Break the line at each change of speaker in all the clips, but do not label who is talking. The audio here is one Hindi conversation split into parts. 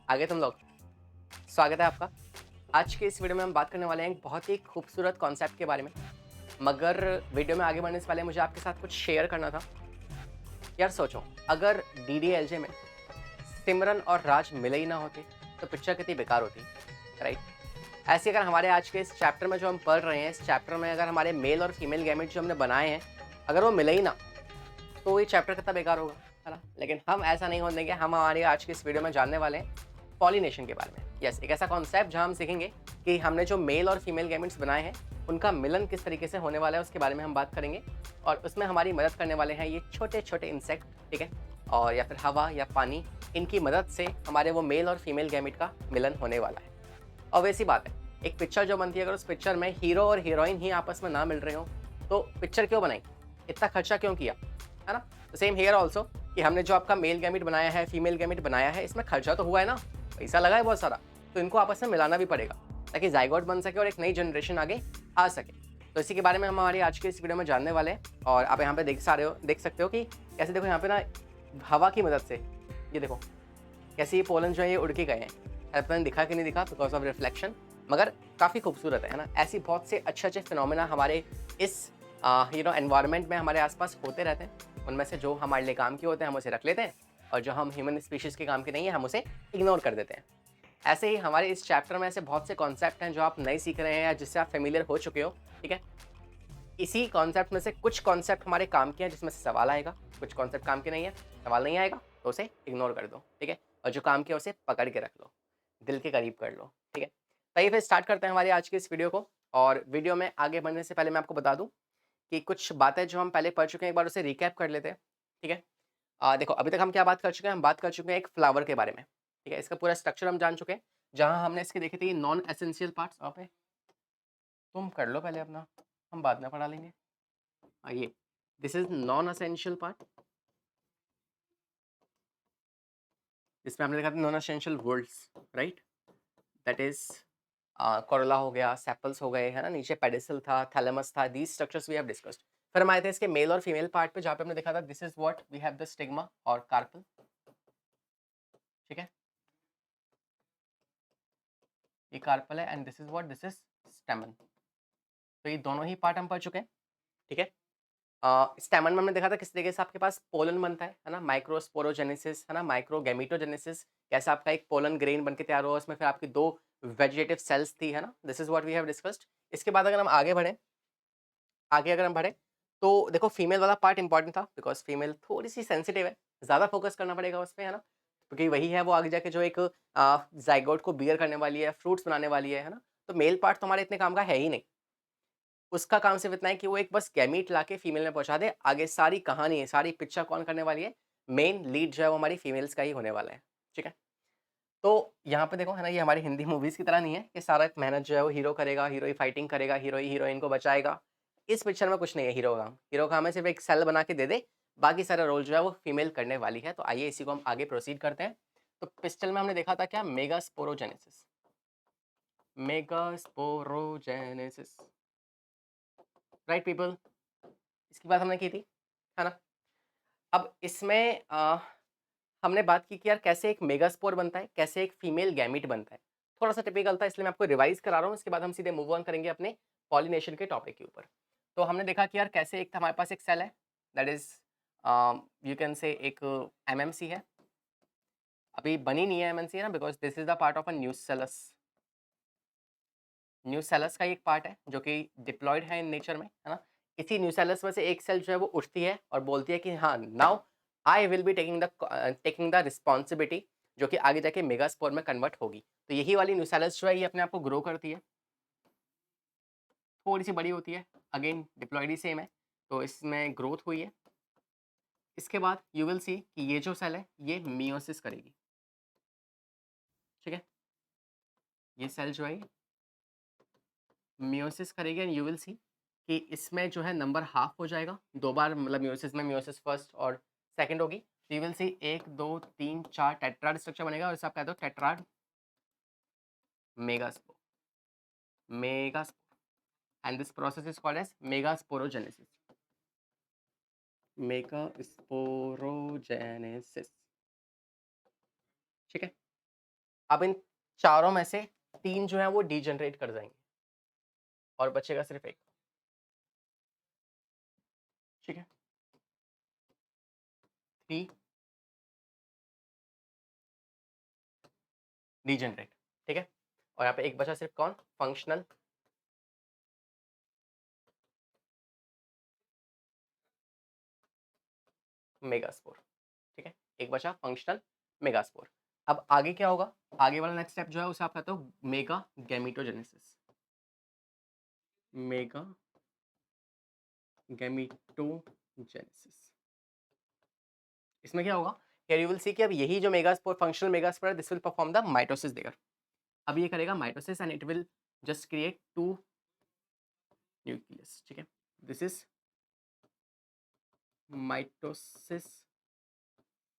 आगे तुम लोग। स्वागत है आपका। आज के इस वीडियो में हम बात करने वाले हैं एक बहुत ही खूबसूरत कॉन्सेप्ट के बारे में। मगर वीडियो में आगे बढ़ने से पहले मुझे आपके साथ कुछ शेयर करना था। यार सोचो, अगर डीडीएलजे में सिमरन और राज मिले ही ना होते तो पिक्चर कितनी बेकार होती, राइट? ऐसे अगर हमारे आज के इस चैप्टर में जो हम पढ़ रहे हैं, इस चैप्टर में अगर हमारे मेल और फीमेल गैमेट जो हमने बनाए हैं, अगर वो मिले ही ना, तो ये चैप्टर कितना बेकार होगा, है ना? लेकिन हम ऐसा नहीं होने देंगे। हम हमारे आज की इस वीडियो में जानने वाले हैं पॉलिनेशन के बारे में। यस, एक ऐसा कॉन्सेप्ट जहाँ हम सीखेंगे कि हमने जो मेल और फीमेल गैमेट्स बनाए हैं, उनका मिलन किस तरीके से होने वाला है, उसके बारे में हम बात करेंगे। और उसमें हमारी मदद करने वाले हैं ये छोटे-छोटे इंसेक्ट, ठीक है? और या फिर हवा या पानी, इनकी मदद से हमारे वो मेल और फीमेल गैमेट का मिलन होने वाला है। और वैसी बात है, एक पिक्चर जो बनती है, अगर उस पिक्चर में हीरो और हीरोइन ही आपस में ना मिल रहे हों, तो पिक्चर क्यों बनाई? इतना खर्चा क्यों किया? है ना? सेम हियर ऑल्सो, कि हमने जो आपका मेल गैमेट बनाया है, फीमेल गैमेट बनाया है, इसमें खर्चा तो हुआ है ना, पैसा लगा है बहुत सारा, तो इनको आपस में मिलाना भी पड़ेगा, ताकि ज़ाइगोट बन सके और एक नई जनरेशन आगे आ सके। तो इसी के बारे में हम हमारी आज की इस वीडियो में जानने वाले हैं। और आप यहाँ पे देख सकते हो कि कैसे, देखो यहाँ पे ना हवा की मदद से, ये देखो कैसे ये पोलन जो है ये उड़ के गए हैं। एरोप्लेन दिखा कि नहीं दिखा बिकॉज ऑफ रिफ्लेक्शन, मगर काफ़ी खूबसूरत है ना? ऐसी बहुत से अच्छे-अच्छे फिनोमेना हमारे इस एनवायरनमेंट में हमारे आस-पास होते रहते हैं। उनमें से जो हमारे लिए काम के होते हैं हम उसे रख लेते हैं, और जो हम ह्यूमन स्पीशीज़ के काम के नहीं है हम उसे इग्नोर कर देते हैं। ऐसे ही हमारे इस चैप्टर में ऐसे बहुत से कॉन्सेप्ट हैं जो आप नए सीख रहे हैं या जिससे आप फ़ैमिलियर हो चुके हो, ठीक है? इसी कॉन्सेप्ट में से कुछ कॉन्सेप्ट हमारे काम के हैं जिसमें से सवाल आएगा, कुछ कॉन्सेप्ट काम के नहीं है, सवाल नहीं आएगा तो उसे इग्नोर कर दो, ठीक है? और जो काम के है उसे पकड़ के रख लो, दिल के करीब कर लो, ठीक है? चलिए फिर स्टार्ट करते हैं हमारी आज की इस वीडियो को। और वीडियो में आगे बढ़ने से पहले मैं आपको बता दूँ कि कुछ बातें जो हम पहले पढ़ चुके हैं, एक बार उसे रिकैप कर लेते हैं, ठीक है? देखो, अभी तक हम क्या बात कर चुके हैं? हम बात कर चुके हैं एक फ्लावर के बारे में, ठीक है? इसका पूरा स्ट्रक्चर हम जान चुके हैं, जहाँ हमने इसके देखे थे नॉन एसेंशियल पार्ट्स। ओके, तुम कर लो पहले अपना, हम बाद में पढ़ा लेंगे। ये this is non essential part, जिसमें हमने देखा था non essential words, right? That is Corolla हो गया, सेपल्स हो गए, है ना? नीचे पेडिसल था, थैलेमस था, these structures we have discussed. फिर हम आए थे इसके मेल और फीमेल पार्ट पे, जहाँ पे हमने देखा था this is what we have the stigma और कार्पल, ठीक है? ये कार्पल है and this is what, this is stamen. तो ये दोनों ही पार्ट हम पढ़ चुके हैं, ठीक है? स्टेमन में हमने देखा था किस तरीके से आपके पास पोलन बनता है ना? माइक्रोस्पोरोजेनेसिस, है ना? माइक्रोगैमेटोजेनेसिस, कैसे आपका एक पोलन ग्रेन बन के तैयार हुआ, उसमें फिर आपकी 2 वेजिटेटिव सेल्स थी, है ना? This is what we have discussed. इसके बाद अगर हम आगे बढ़ें, आगे अगर हम बढ़ें, तो देखो फीमेल वाला पार्ट इम्पोर्टेंट था बिकॉज़ फीमेल थोड़ी-सी सेंसिटिव है, ज़्यादा फोकस करना पड़ेगा उस पे, है ना? क्योंकि वही है वो आगे जाके जो एक ज़ाइगोट को बियर करने वाली है, फ्रूट्स बनाने वाली है ना? तो मेल पार्ट तो हमारे इतने काम का है ही नहीं। उसका काम सिर्फ़ इतना है कि वो एक बस गैमीट लाके फीमेल में पहुँचा दे, आगे सारी कहानी है, सारी पिक्चर कौन करने वाली है? मेन लीड जो है वो हमारी फीमेल्स का ही होने वाला है, ठीक है? तो यहाँ पे देखो, है ना, ये हमारी हिंदी मूवीज़ की तरह नहीं है कि सारा मेहनत जो है वो हीरो करेगा, हीरो ही फाइटिंग करेगा, हीरो ही हीरोइन को बचाएगा। इस पिक्चर में कुछ नहीं है हीरो का काम। हीरो का काम है सिर्फ़ एक सेल बना के दे दे, बाकी सारा रोल जो है वो फीमेल करने वाली है। तो आइए इसी को हम आगे प्रोसीड करते हैं। तो पिस्टल में हमने देखा था क्या? Megasporogenesis, megasporogenesis, right people? इसकी बात हमने की थी, है ना? अब इसमें हमने बात की कि यार कैसे एक मेगास्पोर बनता है, कैसे एक फीमेल गैमीट बनता है। थोड़ा-सा टिपिकल था इसलिए मैं आपको रिवाइज़ करा रहा हूँ, इसके बाद हम सीधे मूव ऑन करेंगे अपने पॉलिनेशन के टॉपिक के ऊपर। तो हमने देखा कि यार कैसे एक हमारे पास एक सेल है, दैट इज़ यू कैन से एक एमएमसी है। अभी बनी नहीं है एमएमसी, है ना, because this is the part of a nucellus. Nucellus का ही एक पार्ट है जो कि डिप्लॉयड है इन नेचर में, है ना? इसी न्यूसेलस में से एक सेल जो है वो उठती है और बोलती है कि हाँ, now I will be taking the responsibility, जो कि आगे जाके मेगास्पोर में कन्वर्ट होगी। तो यही वाली न्यूसेलस जो है ये अपने आप को ग्रो करती है, थोड़ी-सी बड़ी होती है, अगेन डिप्लॉयड ही सेम है, तो इसमें ग्रोथ हुई है। इसके बाद यू विल सी कि ये जो सेल है ये मियोसिस करेगी, ठीक है? ये सेल जो है मियोसिस करेगी एंड यू विल सी कि इसमें जो है नंबर हाफ हो जाएगा। 2 बार मतलब मियोसिस में मियोसिस फर्स्ट और सेकंड होगी। तो you will see 1, 2, 3, 4 tetrad structure बनेगा और इसे आप कह दो tetrad megaspore, megaspore, and this process is called as megasporogenesis, megasporogenesis, ठीक है? अब इन चारों में से 3 जो है वो डीजनरेट कर जाएंगे और बचेगा सिर्फ एक। ठीक है, 3 डीजनरेट। ठीक है, और यहाँ पे एक बचा सिर्फ कौन, फंक्शनल मेगास्पोर। ठीक है, एक बचा फंक्शनल मेगास्पोर। अब आगे क्या होगा, आगे वाला नेक्स्ट स्टेप जो है उसे आप कहते हो मेगा गैमीटोजेनेसिस। मेगा गैमीटोजेनेसिस। इसमें क्या होगा, हियर यू विल सी कि अब यही जो मेगास्पोर, फंक्शनल मेगास्पोर है, this will perform the mitosis there. अब ये करेगा mitosis and it will just create 2 nucleus. ठीक है, दिस इज माइटोसिस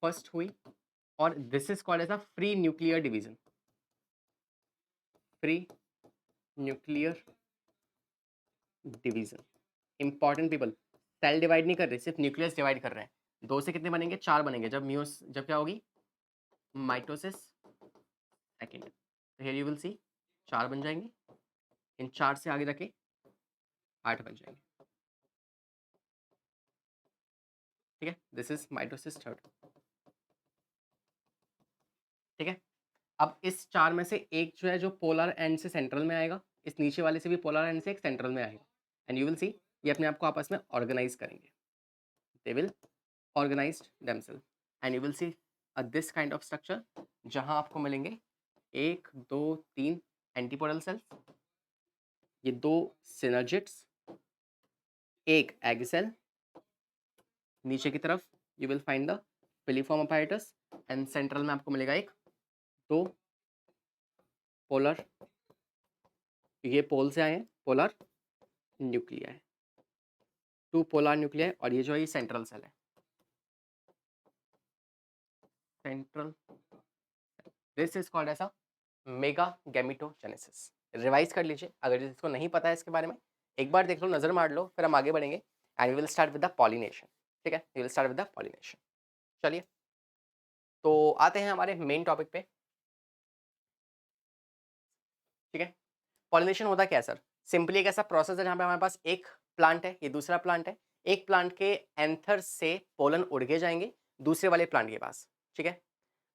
फर्स्ट हुई, और this is called as a free nuclear division. Free nuclear division. Important people, cell divide नहीं कर रहे, सिर्फ न्यूक्लियस डिवाइड कर रहे हैं। 2 से कितने बनेंगे, 4 बनेंगे जब म्यूस, जब क्या होगी, माइटोसिस सेकेंड। तो हियर यू विल सी 4 बन जाएंगे, इन 4 से आगे जाके 8 बन जाएंगे। ठीक है, दिस इज माइटोसिस थर्ड। ठीक है, अब इस 4 में से एक जो है जो पोलर एंड से सेंट्रल में आएगा, इस नीचे वाले से भी पोलर एंड से एक सेंट्रल में आएगा, एंड यू विल सी ये अपने आप को आपस में ऑर्गेनाइज करेंगे। They will organise themselves and you will see this kind of structure, जहां आपको मिलेंगे 1 2 3 एंटीपोडल सेल्स, ये 2 सिनर्जिट्स, एक एग सेल, नीचे की तरफ you will find the filiform apparatus, and central में आपको मिलेगा एक 2 पोलर, ये पोल से आए हैं, पोलर न्यूक्लिया है, 2 पोलर न्यूक्लिया, और ये जो है ये सेंट्रल सेल है, central. This is called as a mega gametogenesis. Revise कर लीजिए अगर जिसको नहीं पता है इसके बारे में, एक बार देख लो, नजर मार लो, फिर हम आगे बढ़ेंगे and we will start with the pollination. ठीक है, we will start with the pollination. चलिए, तो आते हैं हमारे मेन टॉपिक पे। ठीक है, पॉलिनेशन होता क्या है सर, सिंपली एक ऐसा प्रोसेस है जहाँ पे हमारे पास एक प्लांट है, ये दूसरा प्लांट है, एक प्लांट के एंथर से पोलन उड़ के जाएंगे दूसरे वाले प्लांट के पास। ठीक है,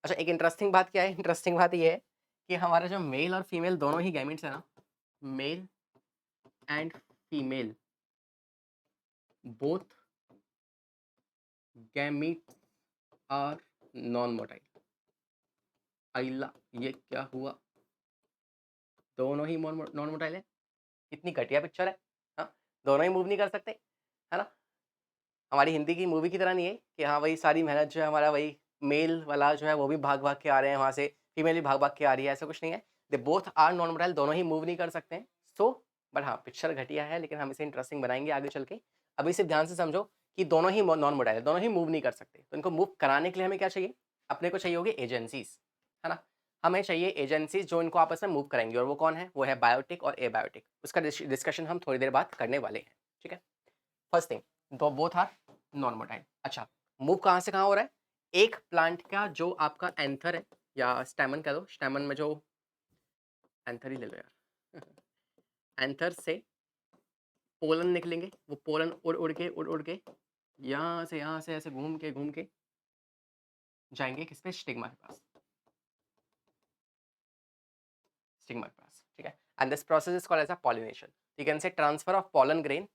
अच्छा एक इंटरेस्टिंग बात क्या है, इंटरेस्टिंग बात ये है कि हमारे जो मेल और फीमेल दोनों ही गैमेट्स है ना, male and female both gametes are non motile. Allah, ये क्या हुआ, दोनों ही नॉन मोटाइल है, कितनी घटिया पिक्चर है। हाँ, दोनों ही मूव नहीं कर सकते, है ना। हमारी हिंदी की मूवी की तरह नहीं है कि हाँ वही सारी मेहनत जो है हमारा, वही मेल वाला जो है वो भी भाग भाग के आ रहे हैं वहाँ से, फीमेल भी भाग भाग के आ रही है, ऐसा कुछ नहीं है। They both are non motile, दोनों ही मूव नहीं कर सकते हैं। सो बट हाँ, पिक्चर घटिया है, लेकिन हम इसे इंटरेस्टिंग बनाएंगे आगे चल के। अभी सिर्फ ध्यान से समझो कि दोनों ही नॉन मोटाइल है, दोनों ही मूव नहीं कर सकते। तो इनको मूव कराने के लिए हमें क्या चाहिए, अपने को चाहिए होगी एजेंसीज, है ना। हमें चाहिए एजेंसीज जो इनको आपस में मूव कराएंगी, और वो कौन है, वो है बायोटिक और एबायोटिक। उसका डिस्कशन हम थोड़ी देर बाद करने वाले हैं। ठीक है, फर्स्ट थिंग, दो बोथ आर नॉन मोटाइल। अच्छा, मूव कहाँ से कहाँ हो रहा है, एक प्लांट का जो आपका एंथर है, या स्टेमन कह दो, स्टेमन में जो एंथर ही ले लो यार एंथर से पोलन निकलेंगे, वो पोलन उड़ उड़ के यहाँ से ऐसे घूम के जाएंगे किस पे, स्टिग्मा के पास, स्टिग्मा के पास। ठीक है, and this process is called as a pollination. You can say transfer of pollen grain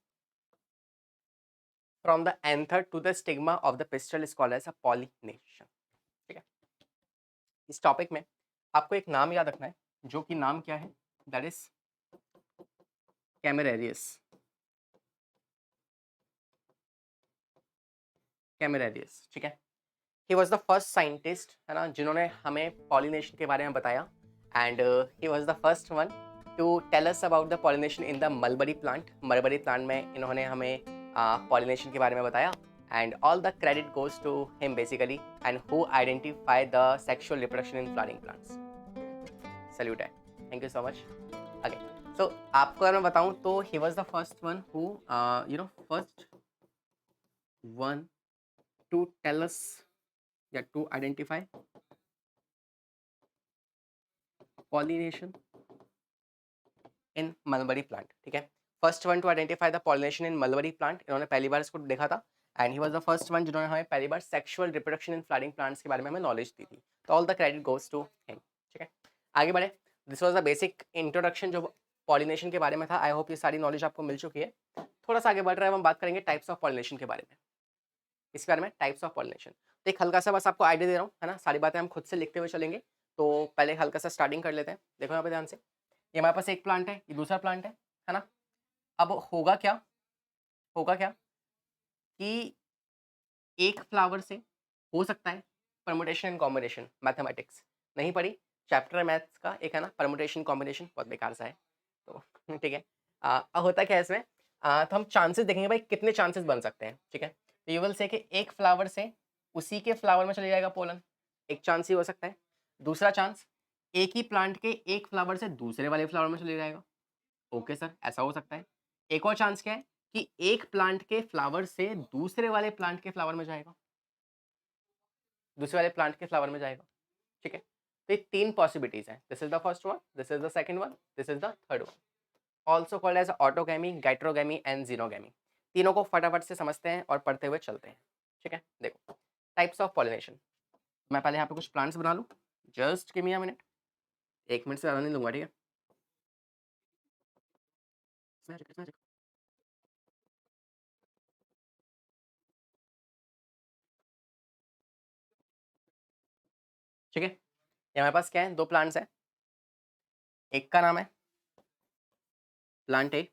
from the anther to the stigma of the pistil is called as a pollination. ठीक है, इस टॉपिक में आपको एक नाम याद रखना है, जो कि नाम क्या है, दैट इज कैमेरेरियस। कैमेरेरियस, ठीक है। He was the first scientist, है ना, जिन्होंने हमें पॉलिनेशन के बारे में बताया, and he was the first one to tell us about the pollination in the mulberry plant. Mulberry plant में इन्होंने हमें पॉलिनेशन के बारे में बताया, and all the credit goes to him basically, and who identify the sexual reproduction in flowering plants. Salute है, thank you so much. Okay, so आपको अगर मैं बताऊं तो he was the first one who first one to tell us या to identify pollination in mulberry plant, ठीक है। First one to identify the pollination in mulberry plant, इन्होंने पहली बार इसको देखा था and he was the first one जिन्होंने हमें पहली बार sexual reproduction in flowering plants के बारे में हमें नॉलेज दी थी। तो all the credit goes to him, ठीक है। आगे बढ़े, this was the basic introduction जो पॉलिनेशन के बारे में था। आई होप ये सारी नॉलेज आपको मिल चुकी है। थोड़ा सा आगे बढ़ रहे हैं, हम बात करेंगे टाइप्स ऑफ पॉलिनेशन के बारे में। इसके बारे में टाइप्स ऑफ पॉलिनेशन, तो एक हल्का सा बस आपको आइडिया दे रहा हूँ, है ना। सारी बातें हम खुद से लिखते हुए चलेंगे, तो पहले हल्का सा स्टार्टिंग कर लेते हैं। देखो यहाँ पे ध्यान से, ये हमारे पास एक प्लांट है, ये दूसरा प्लांट है ना। अब होगा क्या, होगा क्या कि एक फ्लावर से हो सकता है परमुटेशन एंड कॉम्बिनेशन। मैथमेटिक्स नहीं पढ़ी, चैप्टर है मैथ्स का एक, है ना। परमुटेशन कॉम्बिनेशन बहुत बेकार सा है, तो ठीक है। अब होता क्या है इसमें, तो हम चांसेस देखेंगे भाई कितने चांसेस बन सकते हैं, ठीक है। तो यू विल से कि एक फ्लावर से उसी के फ्लावर में चले जाएगा पोलन, एक चांस ही हो सकता है। दूसरा चांस, एक ही प्लांट के एक फ्लावर से दूसरे वाले फ्लावर में चले जाएगा। ओके सर, ऐसा हो सकता है। एक और चांस क्या है कि एक प्लांट के फ्लावर से दूसरे वाले प्लांट के फ्लावर में जाएगा, दूसरे वाले प्लांट के फ्लावर में जाएगा, ठीक है। तो ये तीन पॉसिबिलिटीज हैं। This is the first one, this is the second one, this is the third one. Also called as autogamy, geitonogamy and xenogamy. तीनों को फटाफट से समझते हैं और पढ़ते हुए चलते हैं, ठीक है। देखो टाइप्स ऑफ पॉलिनेशन, मैं पहले यहाँ पे कुछ प्लांट्स बना लूँ, just give me a minute, 1 minute से ज़्यादा नहीं लूंगा, ठीक है। ठीक है, ये हमारे पास क्या है, दो प्लांट्स हैं। एक का नाम है प्लांट ए,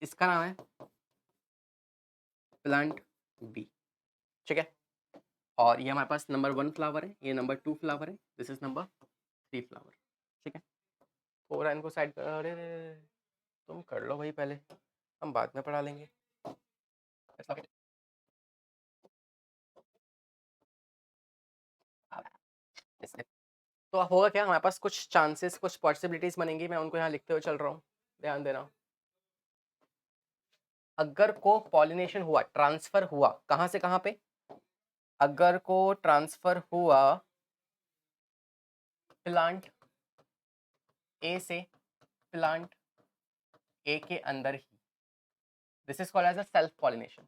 इसका नाम है प्लांट बी, ठीक है। और ये हमारे पास नंबर 1 फ्लावर है, ये नंबर 2 फ्लावर है, दिस इज नंबर 3 फ्लावर, ठीक है। थोड़ा इनको साइड कर, अरे तुम कर लो भाई पहले, हम बाद में पढ़ा लेंगे। ऐसा क्या? इसलिए तो अब होगा क्या, हमारे पास कुछ चांसेस, कुछ पॉसिबिलिटीज बनेंगी, मैं उनको यहाँ लिखते हुए चल रहा हूँ, ध्यान देना। अगर को पॉलिनेशन हुआ, ट्रांसफर हुआ कहाँ से कहाँ पे, अगर को ट्रांसफर हुआ प्लांट ए से प्लांट ए के अंदर ही, this is called as a self pollination,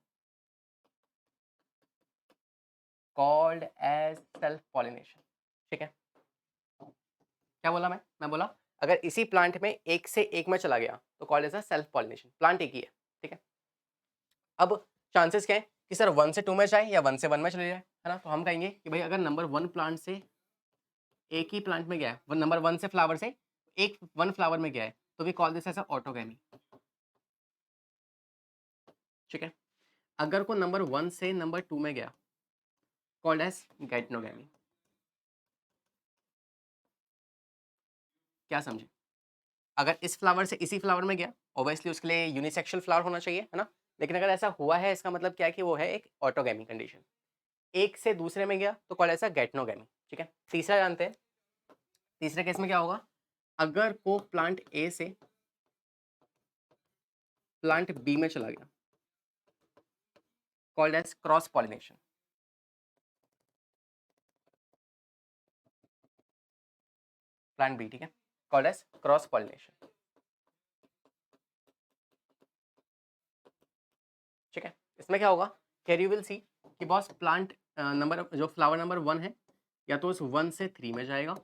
called as self pollination, ठीक है। क्या बोला मैं बोला अगर इसी प्लांट में एक से एक में चला गया तो called as a self pollination, plant एक ही है, ठीक है। अब चांसेस क्या है कि सर 1 से 2 में जाए या 1 से 1 में चले जाए, है ना। तो हम कहेंगे कि भाई अगर नंबर 1 प्लांट से एक ही प्लांट में गया है, नंबर 1 से फ्लावर से एक 1 फ्लावर में गया है, तो we call this as a autogamy, ठीक है। अगर को नंबर 1 से नंबर 2 में गया, कॉल्ड एज गैटनोगैमी। क्या समझे, अगर इस फ्लावर से इसी फ्लावर में गया, ऑब्वियसली उसके लिए यूनिसेक्सुअल फ्लावर होना चाहिए, है ना। लेकिन अगर ऐसा हुआ है, इसका मतलब क्या है कि वो है एक ऑटोगैमी कंडीशन। एक से दूसरे में गया तो कॉल ऐसा गैटनोगैमी, ठीक है। तीसरा जानते हैं, तीसरे केस में क्या होगा, अगर को प्लांट ए से प्लांट बी में चला गया, called as cross pollination, plant B, ठीक है, कॉल्ड एज क्रॉस पॉलिनेशन, ठीक है। इसमें क्या होगा, हियर यू विल सी कि बॉस प्लांट नंबर जो फ्लावर नंबर 1 है, या तो उस 1 से 3 में जाएगा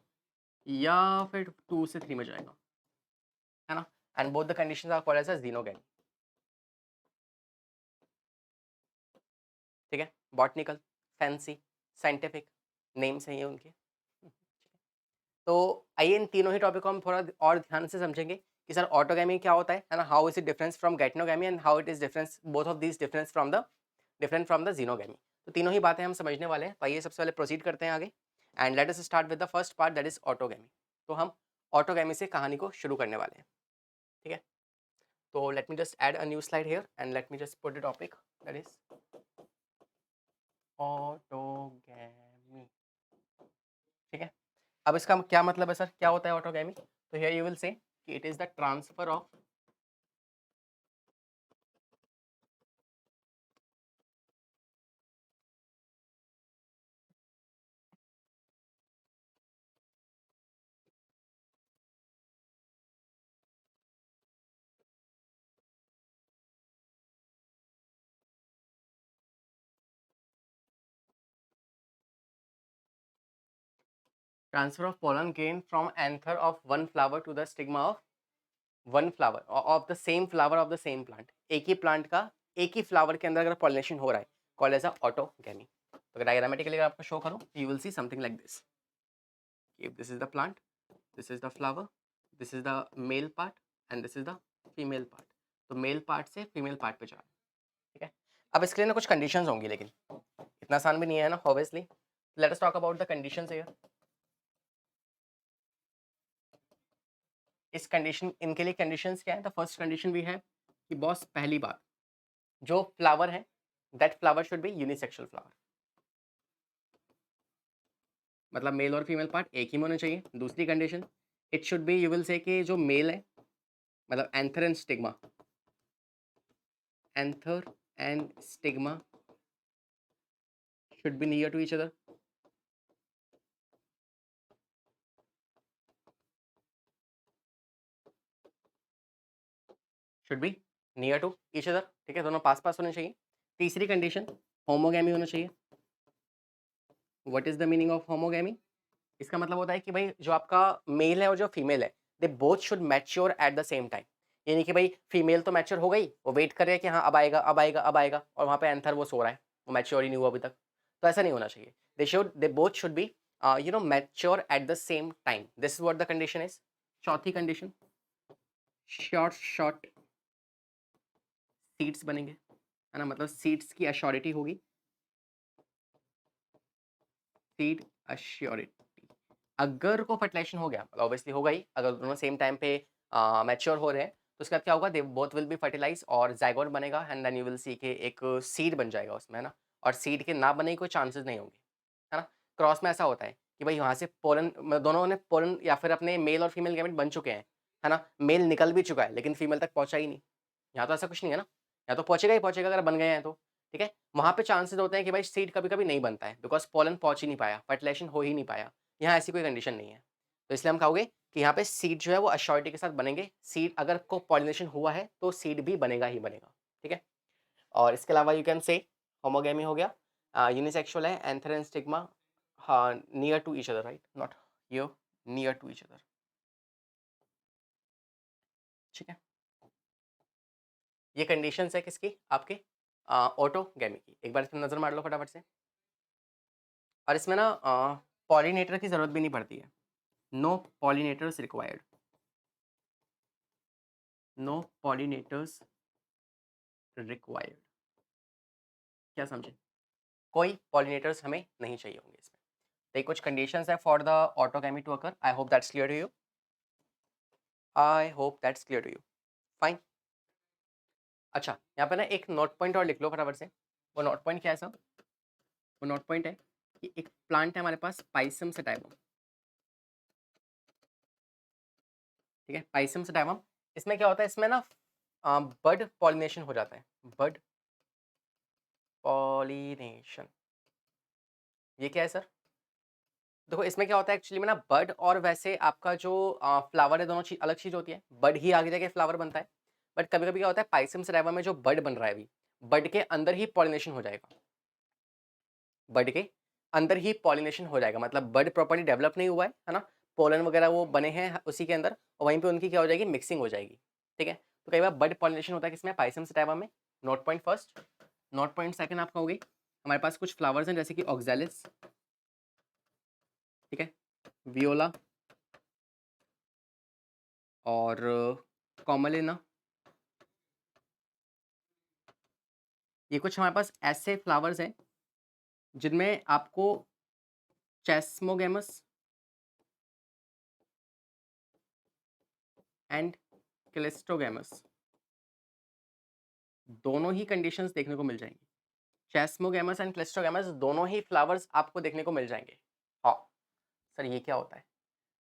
या फिर 2 से 3 में जाएगा, है ना। And both the conditions are called as a geitonogamy, ठीक है। बॉटनिकल, फैंसी, साइंटिफिक नेम्स हैं ये उनके। तो आइए इन तीनों ही टॉपिक को हम थोड़ा और ध्यान से समझेंगे कि सर ऑटोगैमी क्या होता है ना, how is it difference from geitonogamy and how it is difference, both of these difference from the different from the xenogamy. तो तीनों ही बातें हम समझने वाले हैं। तो आइए सबसे पहले प्रोसीड करते हैं आगे and let us start with the first part that is autogamy. तो हम ऑटोगैमी से कहानी को शुरू करने वाले हैं, ठीक है। तो let me just add a new slide here and let me just put the topic that is autogamy, ठीक है। अब इसका क्या मतलब है सर, क्या होता है ऑटोगैमी, तो हियर यू विल से कि it is the transfer of transfer of pollen grain from anther of one flower to the stigma of one flower of the same flower of the same plant. एक ही प्लांट का एक ही फ्लावर के अंदर अगर पॉलिनेशन हो रहा है, कॉल्ड एज अ ऑटोगैमी। तो डायग्रामेटिकली अगर आपको शो करूं, you will see something like this. If this is the plant, this is the flower, this is the male part and this is the female part. तो मेल पार्ट से फीमेल पार्ट पे जा रहा है, ठीक है। अब इसके लिए ना कुछ कंडीशंस होंगी, लेकिन इतना आसान भी नहीं है ना obviously. Late us talk about the conditions here. इस कंडीशन, इनके लिए कंडीशंस क्या है? द फर्स्ट कंडीशन भी है कि बॉस पहली बात, जो फ्लावर है that flower should be unisexual flower, मतलब मेल और फीमेल पार्ट एक ही में होने चाहिए। दूसरी condition, it should B, you will say कि जो मेल है, मतलब anther and stigma, anther and stigma should be near to each other. Should be near to each other, ठीक है, दोनों पास पास होने चाहिए। तीसरी कंडीशन, होमोगैमी होना चाहिए। What is the meaning of homogamy? इसका मतलब होता है कि भाई जो आपका मेल है और जो फीमेल है, they both should mature at the same time. यानी कि भाई फीमेल तो मैच्योर हो गई, वो वेट कर रही है कि हाँ अब आएगा अब आएगा अब आएगा, और वहाँ पे एंथर वो सो रहा है, वो मैच्योर ही नहीं हुआ अभी तक। तो ऐसा नहीं होना चाहिए। They both should be mature at the same time. This is what the condition is. चौथी कंडीशन, शॉर्ट शॉर्ट सीड्स बनेंगे, है ना, मतलब सीड्स की अश्योरिटी होगी। सीड अश्योरिटी, अगर को फर्टिलाइजेशन हो गया, ऑब्वियसली होगा ही, अगर दोनों सेम टाइम पे मैच्योर हो रहे हैं, तो उसके बाद क्या होगा, they both will be fertilize और जाइगोट बनेगा, and then you will see के एक सीड बन जाएगा उसमें, है ना। और सीड के ना बनने के कोई चांसेस नहीं होंगे, है ना। क्रॉस में ऐसा होता है कि भाई यहाँ से पोलन, दोनों ने पोलन या फिर अपने मेल और फीमेल गैमेट बन चुके हैं, है ना, मेल निकल भी चुका है लेकिन फीमेल तक पहुंचा ही नहीं। यहाँ तो ऐसा कुछ नहीं है ना, यहाँ तो पहुंचेगा ही पहुंचेगा अगर बन गए हैं तो, ठीक है। वहाँ पे चांसेस होते हैं कि भाई सीड कभी कभी नहीं बनता है, बिकॉज पोलन पहुंच ही नहीं पाया, फर्टिलाइजेशन हो ही नहीं पाया। यहाँ ऐसी कोई कंडीशन नहीं है, तो इसलिए हम कहोगे कि यहाँ पे सीड जो है वो अश्योरिटी के साथ बनेंगे। सीड अगर को पॉलिनेशन हुआ है तो सीड भी बनेगा ही बनेगा, ठीक है। और इसके अलावा यू कैन से होमोगेमी हो गया, यूनिसेक्सुअल है, एंथर एंड स्टिग्मा, हाँ, near to each other, right, not yo, near to each other, ठीक है। ये कंडीशंस है किसकी, आपके ऑटोगैमी की। एक बार इसमें नजर मार लो फटाफट से। और इसमें ना पॉलिनेटर की जरूरत भी नहीं पड़ती है। No pollinators required, no pollinators required, क्या समझे, कोई पॉलिनेटर्स हमें नहीं चाहिए होंगे इसमें। तो ये कुछ कंडीशंस है for the autogamy to occur. I hope that's clear to you, I hope that's clear to you, fine. अच्छा, यहाँ पे ना एक नोट पॉइंट और लिख लो फटाफट से। वो नोट पॉइंट क्या है सर? वो नोट पॉइंट है कि एक प्लांट है हमारे पास, पाइसम सटाइवम, ठीक है, पाइसम सटाइवम। इसमें क्या होता है, इसमें ना बड पॉलिनेशन हो जाता है, बड पॉलिनेशन। ये क्या है सर? देखो इसमें क्या होता है एक्चुअली में ना, बड और वैसे आपका जो फ्लावर है, दोनों चीज अलग चीज होती है। बड ही आगे जाके फ्लावर बनता है, बट कभी कभी क्या होता है, पाइसम सटाइवा में जो बड बन रहा है अभी, बड के अंदर ही पॉलिनेशन हो जाएगा, बड के अंदर ही पॉलिनेशन हो जाएगा, मतलब बड प्रॉपर्ली डेवलप नहीं हुआ है ना, पोलन वगैरह वो बने हैं उसी के अंदर, और वहीं पे उनकी क्या हो जाएगी, मिक्सिंग हो जाएगी, ठीक है। तो कई बार बड पॉलिनेशन होता है किसमें, पाइसम सटाइवा में। Note point first. Note point second आपका हो गई, हमारे पास कुछ फ्लावर्स हैं जैसे कि ऑक्जेलिस, ठीक है, वियोला और कॉमलिना। ये कुछ हमारे पास ऐसे फ्लावर्स हैं जिनमें आपको चेस्मोगेमस एंड क्लिस्टोगेमस दोनों ही कंडीशंस देखने को मिल जाएंगी। चेस्मोगेमस एंड क्लिस्टोगेमस दोनों ही फ्लावर्स आपको देखने को मिल जाएंगे। हाँ सर, ये क्या होता है?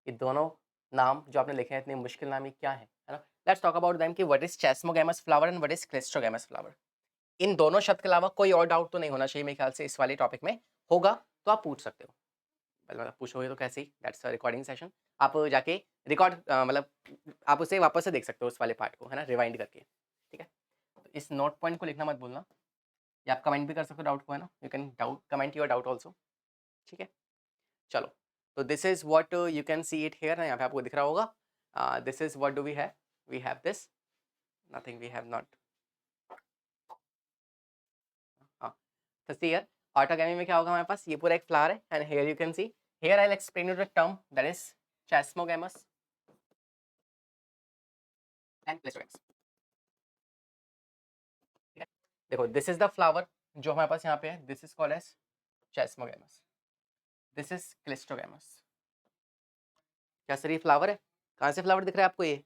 ये दोनों नाम जो आपने लिखे हैं इतने मुश्किल नाम, ये क्या है ना। लेट्स टॉक अबाउट देम कि what is chasmogamous flower and what is cleistogamous flower. इन दोनों शब्द के अलावा कोई और डाउट तो नहीं होना चाहिए मेरे ख्याल से इस वाले टॉपिक में। होगा तो आप पूछ सकते हो, मतलब पूछोगे तो कैसे ही, दैट्स अ रिकॉर्डिंग सेशन। आप जाके रिकॉर्ड मतलब आप उसे वापस से देख सकते हो उस वाले पार्ट को, है ना, रिवाइंड करके, ठीक है। तो इस नोट पॉइंट को लिखना मत भूलना, या आप कमेंट भी कर सकते हो डाउट को, है ना, you can doubt comment your doubt also, ठीक है। चलो तो this is what you can see it here, यहाँ पे आपको दिख रहा होगा। This is what do we have this, nothing we have not. हाँ, तो सी हियर ऑटोगैमी में क्या होगा हमारे पास, ये पूरा एक फ्लावर है and here you can see, here I will explain you the term that is chasmogamous and cleistogamous. देखो दिस इज द फ्लावर जो हमारे पास यहाँ पे है, this is called as chasmogamous, this is cleistogamous. क्या सर ये फ्लावर है? कहाँ से फ्लावर दिख रहा है आपको ये?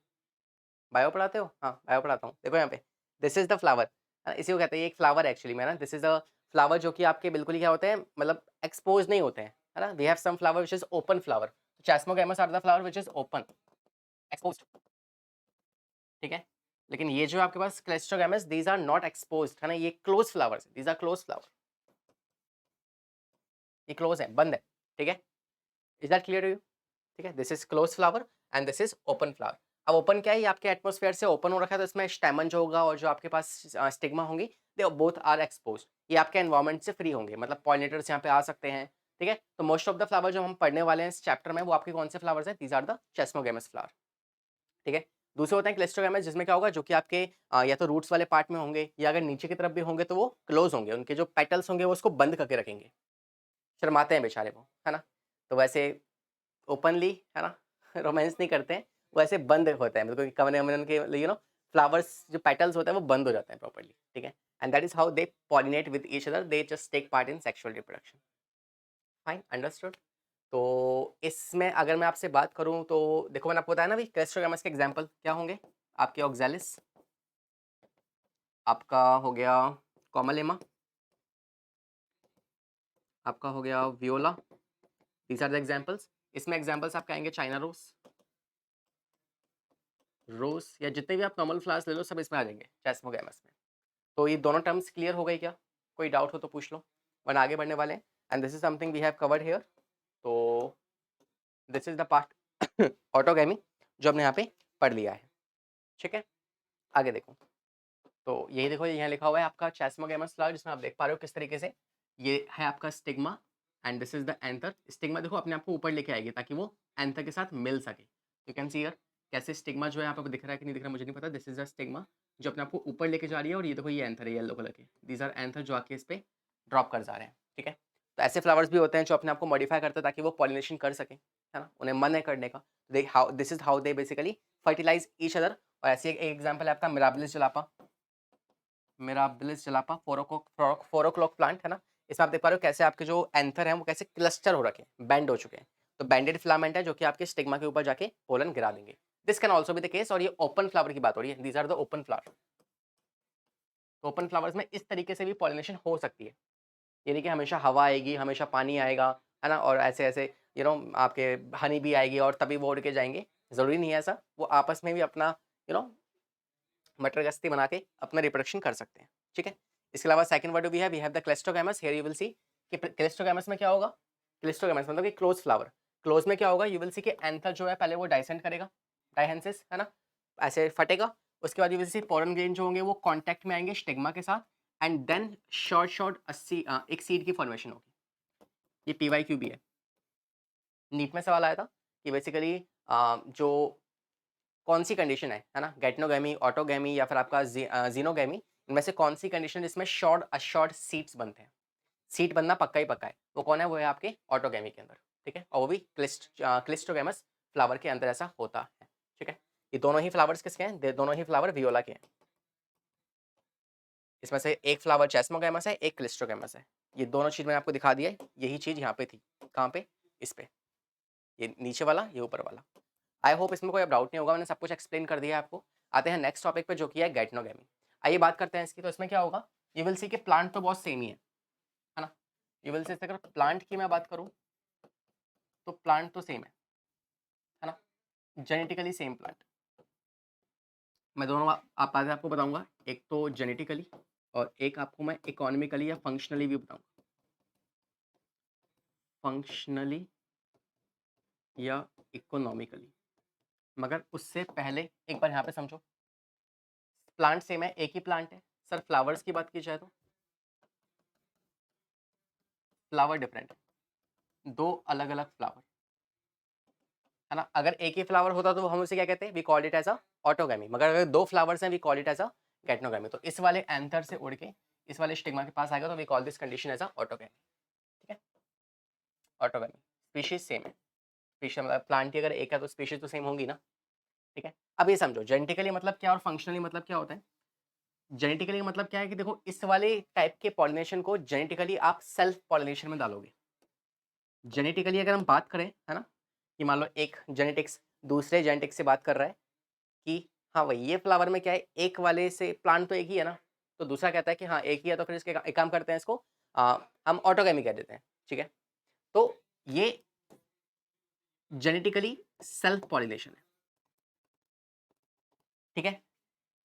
बायो पढ़ाते हो? हाँ, बायो पढ़ाता हूँ। देखो यहाँ पे दिस इज द फ्लावर, इसी को कहते हैं, ये एक फ्लावर है एक्चुअली में ना। दिस इज अ फ्लावर जो कि आपके बिल्कुल ही क्या होते हैं, मतलब एक्सपोज नहीं होते हैं, है ना। We have some flower which is open flower, chasmogamous are the flower which is open exposed, ठीक है। लेकिन ये जो आपके पास cleistogamous, these are not exposed, है ना, ये close flowers, these are close flower, ये क्लोज है, बंद है, ठीक है। Is that clear to you? ठीक है, this is close flower and this is open flower. अब ओपन क्या है, ये आपके एटमॉस्फेयर से ओपन हो रखा है, तो इसमें स्टेमन जो होगा और जो आपके पास स्टिग्मा होंगी, दे बोथ आर एक्सपोज, ये आपके एनवायरमेंट से फ्री होंगे, मतलब पॉलिनेटर्स यहाँ पे आ सकते हैं, ठीक है। तो मोस्ट ऑफ द फ्लावर जो हम पढ़ने वाले हैं इस चैप्टर में, वो आपके कौन से फ्लावर्स हैं, दीज आर द चेस्मोगैमस फ्लावर, ठीक है। दूसरे होते हैं क्लिस्टोगैमस, जिसमें क्या होगा, जो कि आपके या तो रूट्स वाले पार्ट में होंगे, या अगर नीचे की तरफ भी होंगे तो वो क्लोज होंगे, उनके जो पेटल्स होंगे वो उसको बंद करके रखेंगे, शर्माते हैं बेचारे वो, है ना। तो वैसे ओपनली, है ना, रोमांस नहीं करते हैं, वो ऐसे बंद होते हैं, बिल्कुल कमरे में उनके यू नो फ्लावर्स जो पेटल्स होते हैं वो बंद हो जाते हैं प्रॉपर्ली, ठीक है। And that is how they pollinate with each other, they just take part in sexual reproduction. Fine, understood. तो इसमें अगर मैं आपसे बात करूं तो देखो, मैंने आपको बताया ना भाई, क्लेस्ट्रोगैमस के एग्जांपल क्या होंगे आपके, ऑक्सैलिस, आपका हो गया कॉमलेमा, आपका हो गया viola, these are the examples. इसमें एग्जांपल्स आपके आएंगे चाइना रोज, रोज या जितने भी आप नॉर्मल फ्लावर्स ले लो, सब इसमें आ जाएंगे चेस्मोगैमस में। तो ये दोनों टर्म्स क्लियर हो गई क्या? कोई डाउट हो तो पूछ लो, वरना आगे बढ़ने वाले हैं। And this is something we have covered here. तो this is the part autogamy जो हमने यहाँ पे पढ़ लिया है, ठीक है। आगे देखो, तो यही देखो, यहाँ लिखा हुआ है आपका चेस्मोगैमस फ्लावर, जिसमें आप देख पा रहे हो किस तरीके से ये है आपका stigma and this is the anther. Stigma देखो अपने आप को ऊपर लेके आएगी ताकि वो एंथर के साथ मिल सके। यू कैन सी हियर कैसे स्टिग्मा जो है यहाँ पे दिख रहा है कि नहीं दिख रहा है मुझे नहीं पता। दिस इज द स्टिग्मा जो अपने आप को ऊपर लेके जा रही है, और ये देखो ये एंथर है येलो कलर के, दीज आर एंथर जो आके इस पे ड्रॉप कर जा रहे हैं, ठीक है। तो ऐसे फ्लावर्स भी होते हैं जो अपने आप को मॉडिफाई करते हैं ताकि वो पॉलिनेशन कर सके, है ना, उन्हें मन है करने का। This is how they basically fertilize each other. और ऐसे एक एग्जाम्पल है आपका Mirabilis jalapa, Mirabilis jalapa four o'clock plant, है ना। इसमें आप देख पा रहे हो कैसे आपके जो एंथर हैं वो कैसे क्लस्टर हो रखे हैं, बेंड हो चुके हैं। तो बेंडेड फिलामेंट है जो कि आपके स्टिग्मा के ऊपर जाके पोलन गिरा देंगे। This can also be the case, और ये ओपन फ्लावर की बात हो रही है, these are the open flower. तो ओपन फ्लावर्स में इस तरीके से भी पॉलिनेशन हो सकती है, ये नहीं कि हमेशा हवा आएगी, हमेशा पानी आएगा, है ना, और ऐसे ऐसे आपके हनी भी आएगी और तभी वो उड़ के जाएंगे, ज़रूरी नहीं है ऐसा। वो आपस में भी अपना यू नो मटर गश्ती बना के अपना रिप्रोडक्शन कर सकते हैं, ठीक है। इसके अलावा सेकंड वर्ड भी है, we have the cleistogamous. Here you will see कि क्लेस्ट्रोगैमस में क्या होगा, क्लेस्ट्रोगैमस मतलब कि क्लोज फ्लावर। क्लोज में क्या होगा, यू विल सी कि एंथर जो है पहले वो डाइसेंट करेगा, डाइहेंसिस, है ना, ऐसे फटेगा। उसके बाद you will C pollen grain जो होंगे वो कांटेक्ट में आएंगे स्टिग्मा के साथ, एंड देन शॉर्ट शॉर्ट 80 एक सीड की फॉर्मेशन होगी। ये PYQ भी है, नीट में सवाल आया था कि बेसिकली जो कौन सी कंडीशन है ना, गैटनोगैमी, ऑटोगैमी या फिर आपका जीनोगैमी, इनमें से कौन सी कंडीशन जिसमें शॉर्ट अशॉर्ट सीड्स बनते हैं। सीड बनना पक्का ही पक्का है, वो कौन है, वो है आपके ऑटोगैमी के अंदर, ठीक है। और वो भी क्लिस्टोगैमस फ्लावर के अंदर ऐसा होता है, ठीक है। ये दोनों ही फ्लावर्स किसके हैं, दोनों ही फ्लावर वियोला के हैं। इसमें से एक फ्लावर चेस्मोगैमस है, एक क्लिस्टोगैमस है। ये दोनों चीज मैंने आपको दिखा दिया है, यही चीज यहाँ पे थी, कहाँ पे, इस पे, ये नीचे वाला, ये ऊपर वाला। आई होप इसमें कोई अब डाउट नहीं होगा, मैंने सब कुछ एक्सप्लेन कर दिया है आपको। आते हैं नेक्स्ट टॉपिक पे जो कि है गैटनोगैमी। आइए बात करते हैं इसकी। तो इसमें क्या होगा, यू विल सी कि प्लांट तो बहुत सेम ही है ना। यू विल सी अगर प्लांट की मैं बात करूं तो प्लांट तो सेम है ना, जेनेटिकली सेम प्लांट। मैं दोनों आप बातें आपको बताऊंगा, एक तो जेनेटिकली और एक आपको मैं इकोनॉमिकली या फंक्शनली भी बताऊंगा। फंक्शनली या इकोनॉमिकली, मगर उससे पहले एक बार यहाँ पे समझो, प्लांट सेम है, एक ही प्लांट है। सर फ्लावर्स की बात की जाए तो फ्लावर डिफरेंट है, दो अलग अलग फ्लावर, है ना। अगर एक ही फ्लावर होता तो हम उसे क्या कहते हैं, we called it as a autogamy. मगर अगर दो फ्लावर्स हैं we called it as a geitonogamy. तो इस वाले एंथर से उड़ के इस वाले स्टिग्मा के पास आएगा तो we call this condition as a autogamy. ठीक है, ऑटोगैमी। स्पीशीज सेम है, स्पीशीज मतलब प्लांट की अगर एक है तो स्पीशीज तो सेम होंगी ना। ठीक है, अब ये समझो जेनेटिकली मतलब क्या और फंक्शनली मतलब क्या होता है। जेनेटिकली मतलब क्या है कि देखो इस वाले टाइप के पॉलिनेशन को जेनेटिकली आप सेल्फ पॉलिनेशन में डालोगे। जेनेटिकली अगर हम बात करें, है ना, कि मान लो एक जेनेटिक्स दूसरे जेनेटिक्स से बात कर रहा है कि हाँ भाई ये फ्लावर में क्या है, एक वाले से प्लांट तो एक ही है ना, तो दूसरा कहता है कि हाँ एक ही है, तो फिर इसके एक काम करते हैं, इसको हम ऑटोगैमी कह देते हैं। ठीक है, तो ये जेनेटिकली सेल्फ पॉलिनेशन है। ठीक है,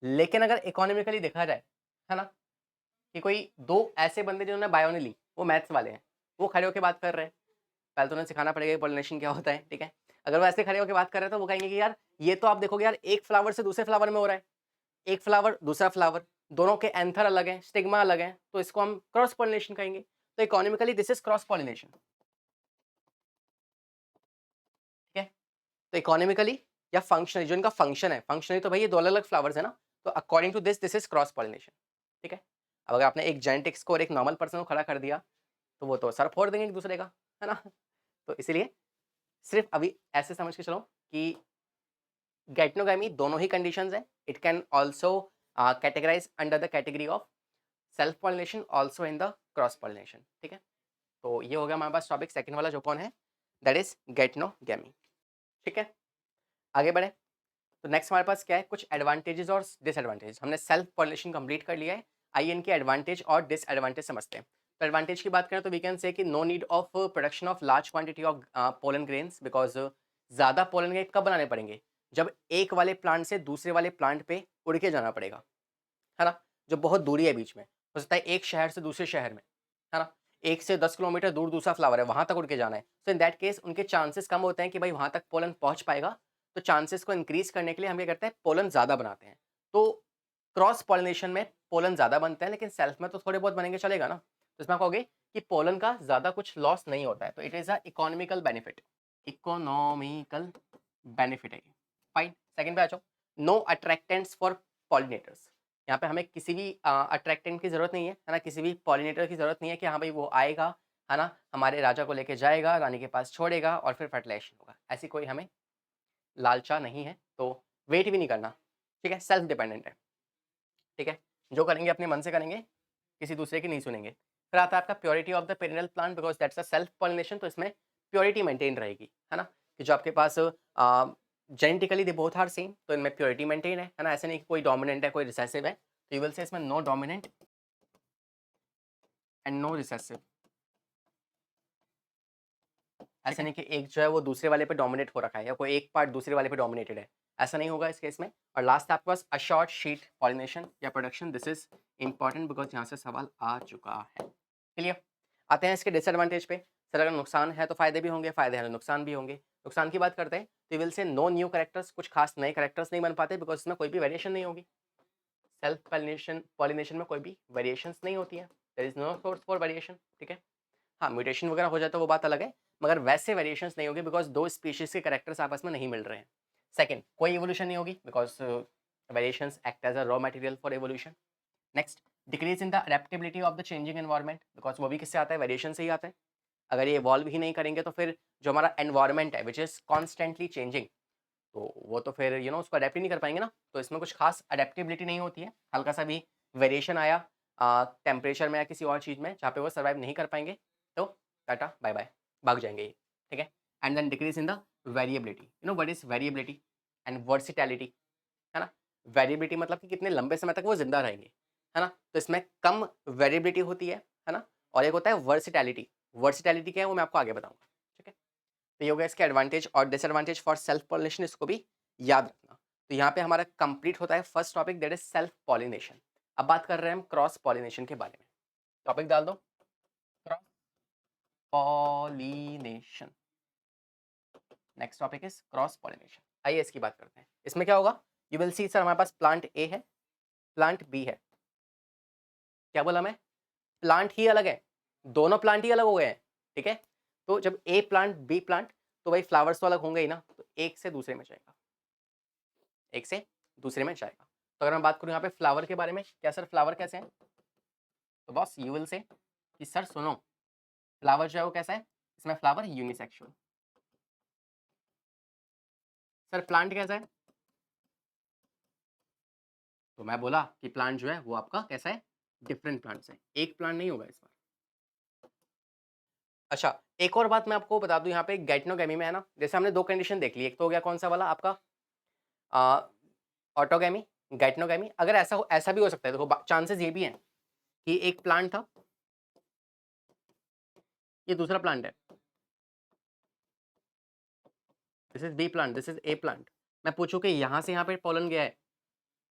लेकिन अगर इकोनॉमिकली देखा जाए, है ना, कि कोई दो ऐसे बंदे जिन्होंने बायो नहीं ली, वो मैथ्स वाले हैं, वो खड़े होकर बात कर रहे हैं, पहले तो उन्हें सिखाना पड़ेगा पॉलिनेशन क्या होता है। ठीक है, अगर वो ऐसे खड़े होकर बात कर रहे हैं तो वो कहेंगे कि यार ये तो आप देखोगे यार एक फ्लावर से दूसरे फ्लावर में हो रहा है, एक फ्लावर दूसरा फ्लावर, दोनों के एंथर अलग हैं, स्टिग्मा अलग है, तो इसको हम क्रॉस पॉलिनेशन कहेंगे। तो economically this is cross pollination. ठीक है, तो इकोनॉमिकली या फंक्शनली, जो इनका फंक्शन है, फंक्शनली तो भाई ये दो अलग अलग फ्लावर्स है ना, तो according to this this is cross pollination. ठीक है, अब अगर आपने एक जेनेटिक्स को और एक नॉर्मल पर्सन को खड़ा कर दिया तो वो तो सर फोड़ देंगे एक दूसरे का, है ना। तो इसीलिए सिर्फ अभी ऐसे समझ के चलो कि गैटनोगैमी दोनों ही कंडीशंस हैं। It can also categorise under the category of self pollination also in the cross pollination. ठीक है, तो ये हो गया हमारे पास टॉपिक सेकंड वाला, जो कौन है, दैट इज गैटनोगैमी। ठीक है, आगे बढ़े। तो नेक्स्ट हमारे पास क्या है, कुछ एडवांटेजेस और डिसएडवांटेजेस। हमने सेल्फ पॉलिनेशन कंप्लीट कर लिया है, आइए इनके एडवांटेज और डिसएडवांटेज समझते हैं। तो एडवांटेज की बात करें तो वी कैन से कि no need of production of large quantity of pollen grains, because ज़्यादा पोलन ग्रेन कब बनाने पड़ेंगे, जब एक वाले प्लांट से दूसरे वाले प्लांट पे उड़ के जाना पड़ेगा, है ना, जो बहुत दूरी है बीच में, हो सकता है एक शहर से दूसरे शहर में, है ना, 1 से 10 किलोमीटर दूर दूसरा फ्लावर है, वहाँ तक उड़ के जाना है। सो इन दैट केस उनके चांसेस कम होते हैं कि भाई वहाँ तक पोलन पहुँच पाएगा। तो चांसेस को इंक्रीज करने के लिए हम क्या करते हैं, पोलन ज़्यादा बनाते हैं। तो क्रॉस पॉलिनेशन में पोलन ज़्यादा बनते हैं, लेकिन सेल्फ में तो थोड़े बहुत बनेंगे, चलेगा ना। तो इसमें आप कहोगे कि पोलन का ज़्यादा कुछ लॉस नहीं होता है, तो it is a economical benefit. Economical benefit है। फाइन, सेकंड पे आ जाओ। No attractants for pollinators. यहाँ पे हमें किसी भी अट्रैक्टेंट की ज़रूरत नहीं है ना, किसी भी पॉलिनेटर की ज़रूरत नहीं है कि हाँ भाई वो आएगा, है ना, हमारे राजा को लेके जाएगा, रानी के पास छोड़ेगा और फिर फर्टिलाइजेशन होगा, ऐसी कोई हमें लालचा नहीं है। तो वेट भी नहीं करना। ठीक है, सेल्फ डिपेंडेंट है। ठीक है, जो करेंगे अपने मन से करेंगे, किसी दूसरे की नहीं सुनेंगे। फिर आता है आपका purity of the parental plant, because that's a self pollination, तो इसमें प्योरिटी मेंटेन रहेगी, है ना, कि जो आपके पास genetically they both are same, तो इनमें प्योरिटी मेंटेन है ना, ऐसे नहीं कि कोई डोमिनेंट है कोई रिसेसिव है। तो यू विल से इसमें no dominant and no recessive. ऐसा नहीं कि एक जो है वो दूसरे वाले पे डोमिनेट हो रखा है या कोई एक पार्ट दूसरे वाले पे डोमिनेटेड है, ऐसा नहीं होगा इस केस में। और लास्ट आपके पास अ शॉर्ट शीट पॉलिनेशन या production, this is important because यहाँ से सवाल आ चुका है। चलिए आते हैं इसके डिसएडवांटेज पे। सर अगर नुकसान है तो फायदे भी होंगे, फायदे हैं तो नुकसान भी होंगे। नुकसान की बात करते हैं तो will say no new characters, कुछ खास नए करेक्टर्स नहीं बन पाते बिकॉज इसमें कोई भी वेरिएशन नहीं होगी। सेल्फ पॉलिनेशन में कोई भी वेरिएशंस नहीं होती है, there is no source for variation. ठीक है, हाँ म्यूटेशन वगैरह हो जाए तो वो बात अलग है, मगर वैसे वेरिएशंस नहीं होगी बिकॉज दो स्पीशीज के कैरेक्टर्स आपस में नहीं मिल रहे हैं। सेकंड, कोई एवोल्यूशन नहीं होगी because variations act as a raw material for evolution. Next, decrease in the adaptability of the changing environment, because वो भी किससे आता है, वेरिएशन से ही आता है। अगर ये इवॉल्व ही नहीं करेंगे तो फिर जो हमारा एनवायरमेंट है विच इज कॉन्स्टेंटली चेंजिंग, तो वो तो फिर उसको अडेप्ट ही नहीं कर पाएंगे ना। तो इसमें कुछ खास अडेप्टेबिलिटी नहीं होती है, हल्का सा भी वेरिएशन आया टेम्परेचर में या किसी और चीज़ में जहाँ पे वो सर्वाइव नहीं कर पाएंगे, तो टाटा बाय बाय, भाग जाएंगे ये। ठीक है, and then decrease in the variability. What is variability and versatility, है ना। वेरिएबिलिटी मतलब कि कितने लंबे समय तक वो जिंदा रहेंगे, है ना, तो इसमें कम वेरिएबिलिटी होती है ना। और एक होता है वर्सिटैलिटी। वर्सिटैलिटी क्या है वो मैं आपको आगे बताऊंगा। ठीक है, तो ये हो गया इसके एडवांटेज और डिसएडवांटेज फॉर सेल्फ पॉलिनेशन, इसको भी याद रखना। तो यहाँ पे हमारा कंप्लीट होता है first topic, that is self pollination. अब बात कर रहे हैं हम क्रॉस पॉलिनेशन के बारे में। टॉपिक डाल दो, cross pollination. Next topic is cross pollination. आइए इसकी बात करते हैं। इसमें क्या होगा, यू विल सी सर हमारे पास प्लांट ए है, प्लांट बी है। क्या बोला मैं, प्लांट ही अलग है, दोनों प्लांट ही अलग हो गए हैं। ठीक है, तो जब ए प्लांट बी प्लांट, तो भाई फ्लावर्स तो अलग होंगे ही ना। तो एक से दूसरे में जाएगा, एक से दूसरे में जाएगा। तो अगर मैं बात करूँ यहाँ पे फ्लावर के बारे में, क्या सर फ्लावर कैसे हैं, तो बॉस यू विल से कि सर सुनो, फ्लावर जो है वो कैसा है, इसमें फ्लावर यूनिसेक्सुअल। सर प्लांट कैसा है, तो मैं बोला कि प्लांट जो है वो आपका कैसा है, डिफरेंट प्लांट्स है, एक प्लांट नहीं होगा इस बार। अच्छा, एक और बात मैं आपको बता दूं, यहाँ पे गैटनोगैमी में है ना, जैसे हमने दो कंडीशन देख ली, एक तो हो गया कौन सा वाला आपका ऑटोगैमी, गैटनोगैमी। अगर ऐसा भी हो सकता है, देखो चांसेस ये भी हैं कि एक प्लांट था, ये दूसरा प्लांट है, this is B plant, this is A plant. मैं पूछूं कि यहाँ से यहाँ पे पोलन गया है,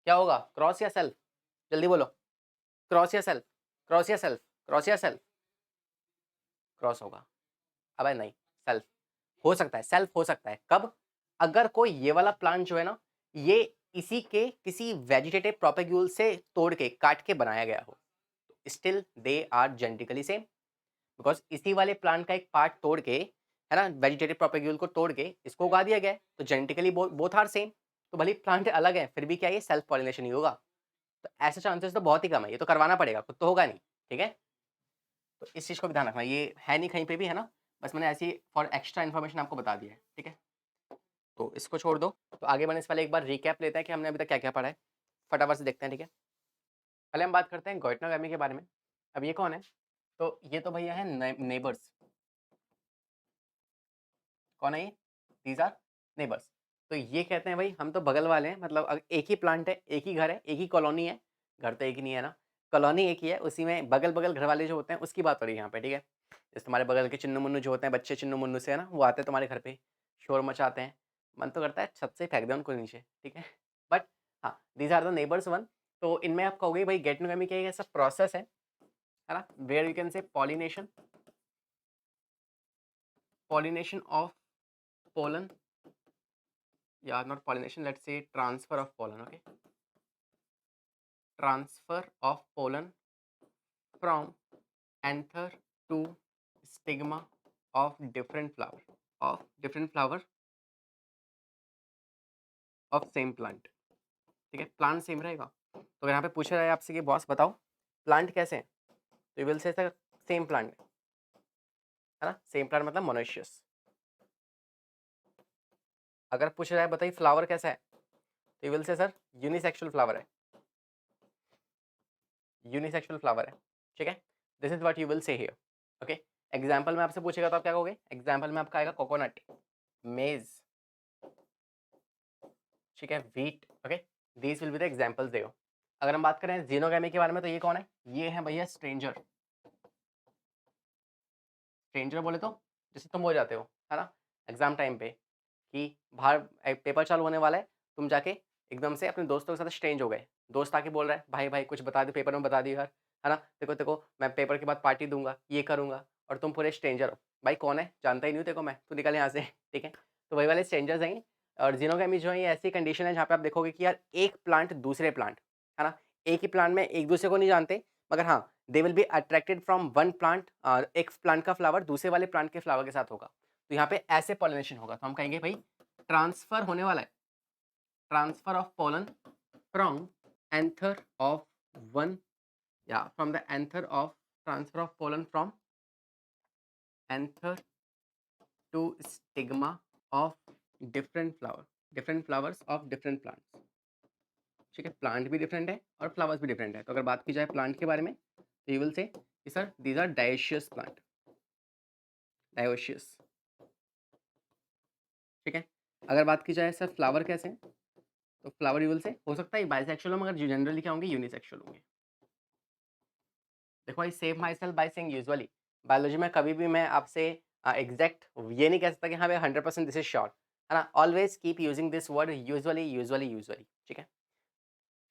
क्या होगा, क्रॉस या सेल्फ, जल्दी बोलो, क्रॉस या सेल्फ, क्रॉस या सेल्फ, क्रॉस या सेल्फ, क्रॉस होगा। अबे नहीं, सेल्फ हो सकता है, सेल्फ हो सकता है कब, अगर कोई ये वाला प्लांट जो है ना, ये इसी के किसी वेजिटेटिव प्रोपेग्यूल से तोड़ के काट के बनाया गया हो, still they are genetically same, because इसी वाले प्लांट का एक पार्ट तोड़ के, है ना, वेजिटेटिव प्रोपेग्यूल को तोड़ के इसको उगा दिया गया है, तो जेनेटिकली बोथ आर सेम। तो भले प्लांट अलग है, फिर भी क्या ये सेल्फ पॉलिनेशन ही होगा, तो ऐसे चांसेस तो बहुत ही कम है, ये तो करवाना पड़ेगा, खुद तो होगा नहीं, ठीक है। तो इस चीज़ को भी ध्यान रखना, ये है नहीं कहीं पे भी, है ना, बस मैंने ऐसी फॉर एक्स्ट्रा इन्फॉर्मेशन आपको बता दिया है, ठीक है। तो इसको छोड़ दो, तो आगे बढ़ने से पहले एक बार रिकैप लेते हैं कि हमने अभी तक क्या क्या पढ़ा है, फटाफट से देखते हैं, ठीक है। पहले हम बात करते हैं गोइटनोगामी के बारे में। अब ये कौन है, तो ये तो भैया है नेबर्स, कौन है ये, दीज आर नेबर्स। तो ये कहते हैं भाई हम तो बगल वाले हैं, मतलब एक ही प्लांट है, एक ही घर है, एक ही कॉलोनी है, घर तो एक ही नहीं है ना, कॉलोनी एक ही है, उसी में बगल बगल घर वाले जो होते हैं उसकी बात हो रही है यहाँ पे, ठीक है। जैसे तुम्हारे बगल के चिन्नू मुन्नू जो होते हैं, बच्चे चिन्नू मुन्नू से, है ना, वो आते हैं तुम्हारे घर पे, शोर मचाते हैं, मन तो करता है छत से फेंक दें उनको नीचे, ठीक है। बट हाँ, these are the neighbours one. तो इनमें आप कहोगे भाई गेटनोगामी क्या ऐसा प्रोसेस है ना, where you can say pollination, pollination of pollen, या not pollination, let's say transfer of pollen, okay, transfer of pollen from anther to stigma of different flower of same plant, ठीक है, प्लांट सेम रहेगा। तो अगर यहाँ पे पूछा जाए आपसे कि बॉस बताओ प्लांट कैसे हैं, तो you will say sir same plant, है ना, सेम प्लांट मतलब मोनोशियस। अगर पूछा जाए बताइए फ्लावर कैसा है, तो you will say sir unisexual flower है, यूनिसेक्सुअल फ्लावर है, ठीक है। This is what you will से हियर, ओके। एग्जाम्पल में आपसे पूछेगा तो आप क्या कहोगे, एग्जाम्पल में आपका आएगा कोकोनट, मेज, ठीक है, wheat, okay, these will be the examples देओ। अगर हम बात करें जीनोगैमी के बारे में, तो ये कौन है, ये है भैया स्ट्रेंजर। स्ट्रेंजर बोले तो जैसे तुम हो जाते हो, है ना, एग्जाम टाइम पे कि बाहर पेपर चालू होने वाला है, तुम जाके एकदम से अपने दोस्तों के साथ स्ट्रेंज हो गए, दोस्त आके बोल रहा है भाई भाई कुछ बता दे, पेपर में बता दी यार, है ना, देखो देखो मैं पेपर के बाद पार्टी दूंगा, ये करूंगा, और तुम पूरे स्ट्रेंजर हो, भाई कौन है जानता ही नहीं तेको मैं, तू निकल यहाँ से, ठीक है। तो वही वाले स्ट्रेंजर्स हैं। और जीनोगैमी जो है ये ऐसी कंडीशन है जहाँ पे आप देखोगे कि यार एक प्लांट दूसरे प्लांट, है ना, एक ही प्लांट में एक दूसरे को नहीं जानते, मगर हाँ they will be attracted from one plant, एक प्लांट का फ्लावर दूसरे वाले प्लांट के फ्लावर के साथ होगा, तो यहाँ पे ऐसे पॉलिनेशन होगा, तो हम कहेंगे भाई ट्रांसफर होने वाला है, transfer of pollen from anther of one, या from the anther of, transfer of pollen from anther to stigma of different flower, different flowers of different plants, ठीक है। प्लांट भी डिफरेंट है और फ्लावर्स भी डिफरेंट है। तो अगर बात की जाए प्लांट के बारे में, तो you will say sir these are dioecious plant, dioecious, ठीक है। अगर बात की जाए सर फ्लावर कैसे हैं, तो फ्लावर यू विल से हो सकता है बाइसेक्सुअल हो, मगर जनरली क्या होंगे, यूनिसेक्सुअल होंगे। देखो I save my self by saying usually, biology में कभी भी मैं आपसे एग्जैक्ट ये नहीं कह सकता कि हाँ भाई 100% दिस इज श्योर, है ना, always keep using this word usually usually usually, ठीक है।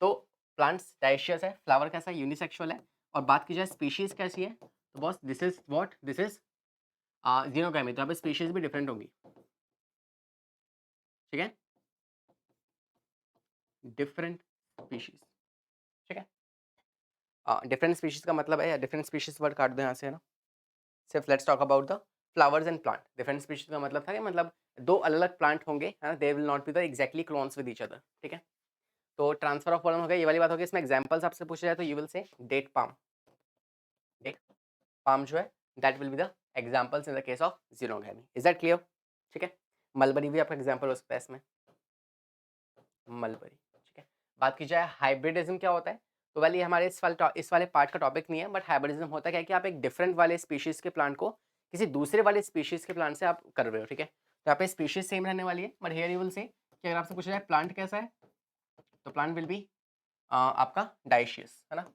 तो प्लांट्स डायशियस है, फ्लावर कैसा है, यूनिसेक्सुअल है। और बात की जाए स्पीशीज कैसी है, तो boss this is what, this is xenogamy, तो यहाँ पे स्पीशीज भी डिफरेंट होंगी, ठीक है, डिफरेंट स्पीशीज, ठीक है। डिफरेंट स्पीशीज का मतलब है, डिफरेंट स्पीशीज वर्ड काट दो यहाँ से, है ना, सिर्फ let's talk about the flowers and plant. Different species का मतलब था कि मतलब दो अलग अलग प्लांट होंगे, है ना, they will not be the exactly clones with each other, ठीक है। तो ट्रांसफर ऑफ पोलन हो गया, ये वाली बात हो गई। इसमें एग्जांपल्स आपसे पूछा जाए तो you will say date palm, date palm जो है that will be the examples in the case of xenogamy. Is that clear? ठीक है। मलबरी भी आपका एग्जांपल हो सकता है इसमें, मलबरी, ठीक है। बात की जाए हाइब्रिडिज्म क्या होता है, तो वाली हमारे इस वाले पार्ट का टॉपिक नहीं है, बट हाइब्रिडिज्म होता है कि आप एक डिफरेंट वाले स्पीशीज के प्लांट को किसी दूसरे वाले स्पीशीज के प्लांट से आप कर रहे हो, ठीक है। तो यहाँ पे स्पीशीज सेम रहने वाली है, but here you will say कि अगर आपसे पूछा जाए प्लांट कैसा है, तो प्लांट विल बी आपका डाइशियस, है ना।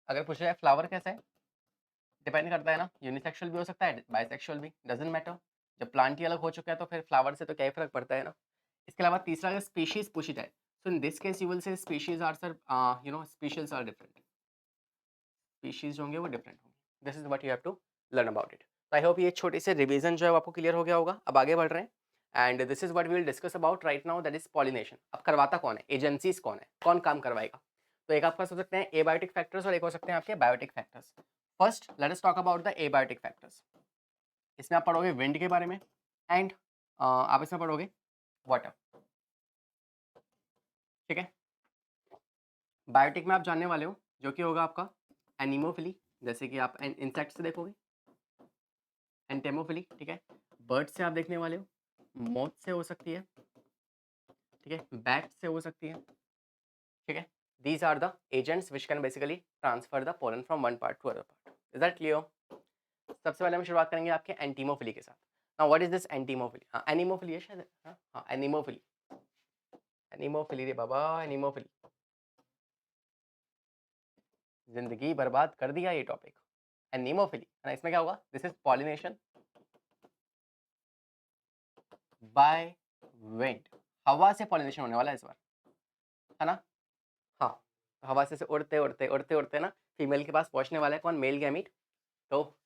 अगर पूछा जाए फ्लावर कैसा है, डिपेंड करता है ना, यूनिसेक्सुअल भी हो सकता है, बाइसेक्सुअल भी, डजंट मैटर। जब प्लांट ही अलग हो चुका है तो फिर फ्लावर से तो क्या ही फर्क पड़ता है ना। इसके अलावा तीसरा अगर स्पीशीज पूछी जाए, so in this case you will say species are sir, you know, species are different, species होंगे वो डिफरेंट होंगे। This is what you have to learn about it. तो आई होप ये छोटे से रिवीजन जो है वो आपको क्लियर हो गया होगा। अब आगे बढ़ रहे हैं and this is what we will discuss about right now, that is pollination. अब करवाता कौन है, एजेंसीज कौन है, कौन काम करवाएगा। तो एक आपका हो सकते हैं एबायोटिक फैक्टर्स और एक हो सकते हैं आपके biotic factors. First let us talk about the abiotic factors. इसमें आप पढ़ोगे विंड के बारे में एंड आप इसमें पढ़ोगे वाटर, ठीक है। बायोटिक में आप जानने वाले हो जो कि होगा आपका एनिमोफिली, जैसे कि आप इंसेक्ट से देखोगे, एंटेमोफिली, ठीक है। बर्ड से आप देखने वाले हो, मोथ से हो सकती है, ठीक है, बैट से हो सकती है, ठीक है। These are the agents which can basically transfer the pollen from one part to other part. Is that clear? सबसे पहले हम शुरुआत करेंगे आपके एंटीमोफिली के साथ। Now what is this anemophily? हाँ एनिमोफिली है शायद, हाँ एनिमोफिली, एनिमोफिली रे बाबा, एनिमोफिली। जिंदगी बर्बाद कर दिया ये टॉपिक, एनिमोफिली, है ना। इसमें क्या होगा, this is pollination by wind, हवा से पॉलिनेशन होने वाला है इस बार, है ना। हाँ, हवा से उड़ते उड़ते उड़ते उड़ते ना फीमेल के पास पहुंचने वाला है कौन, मेल गैमीट। तो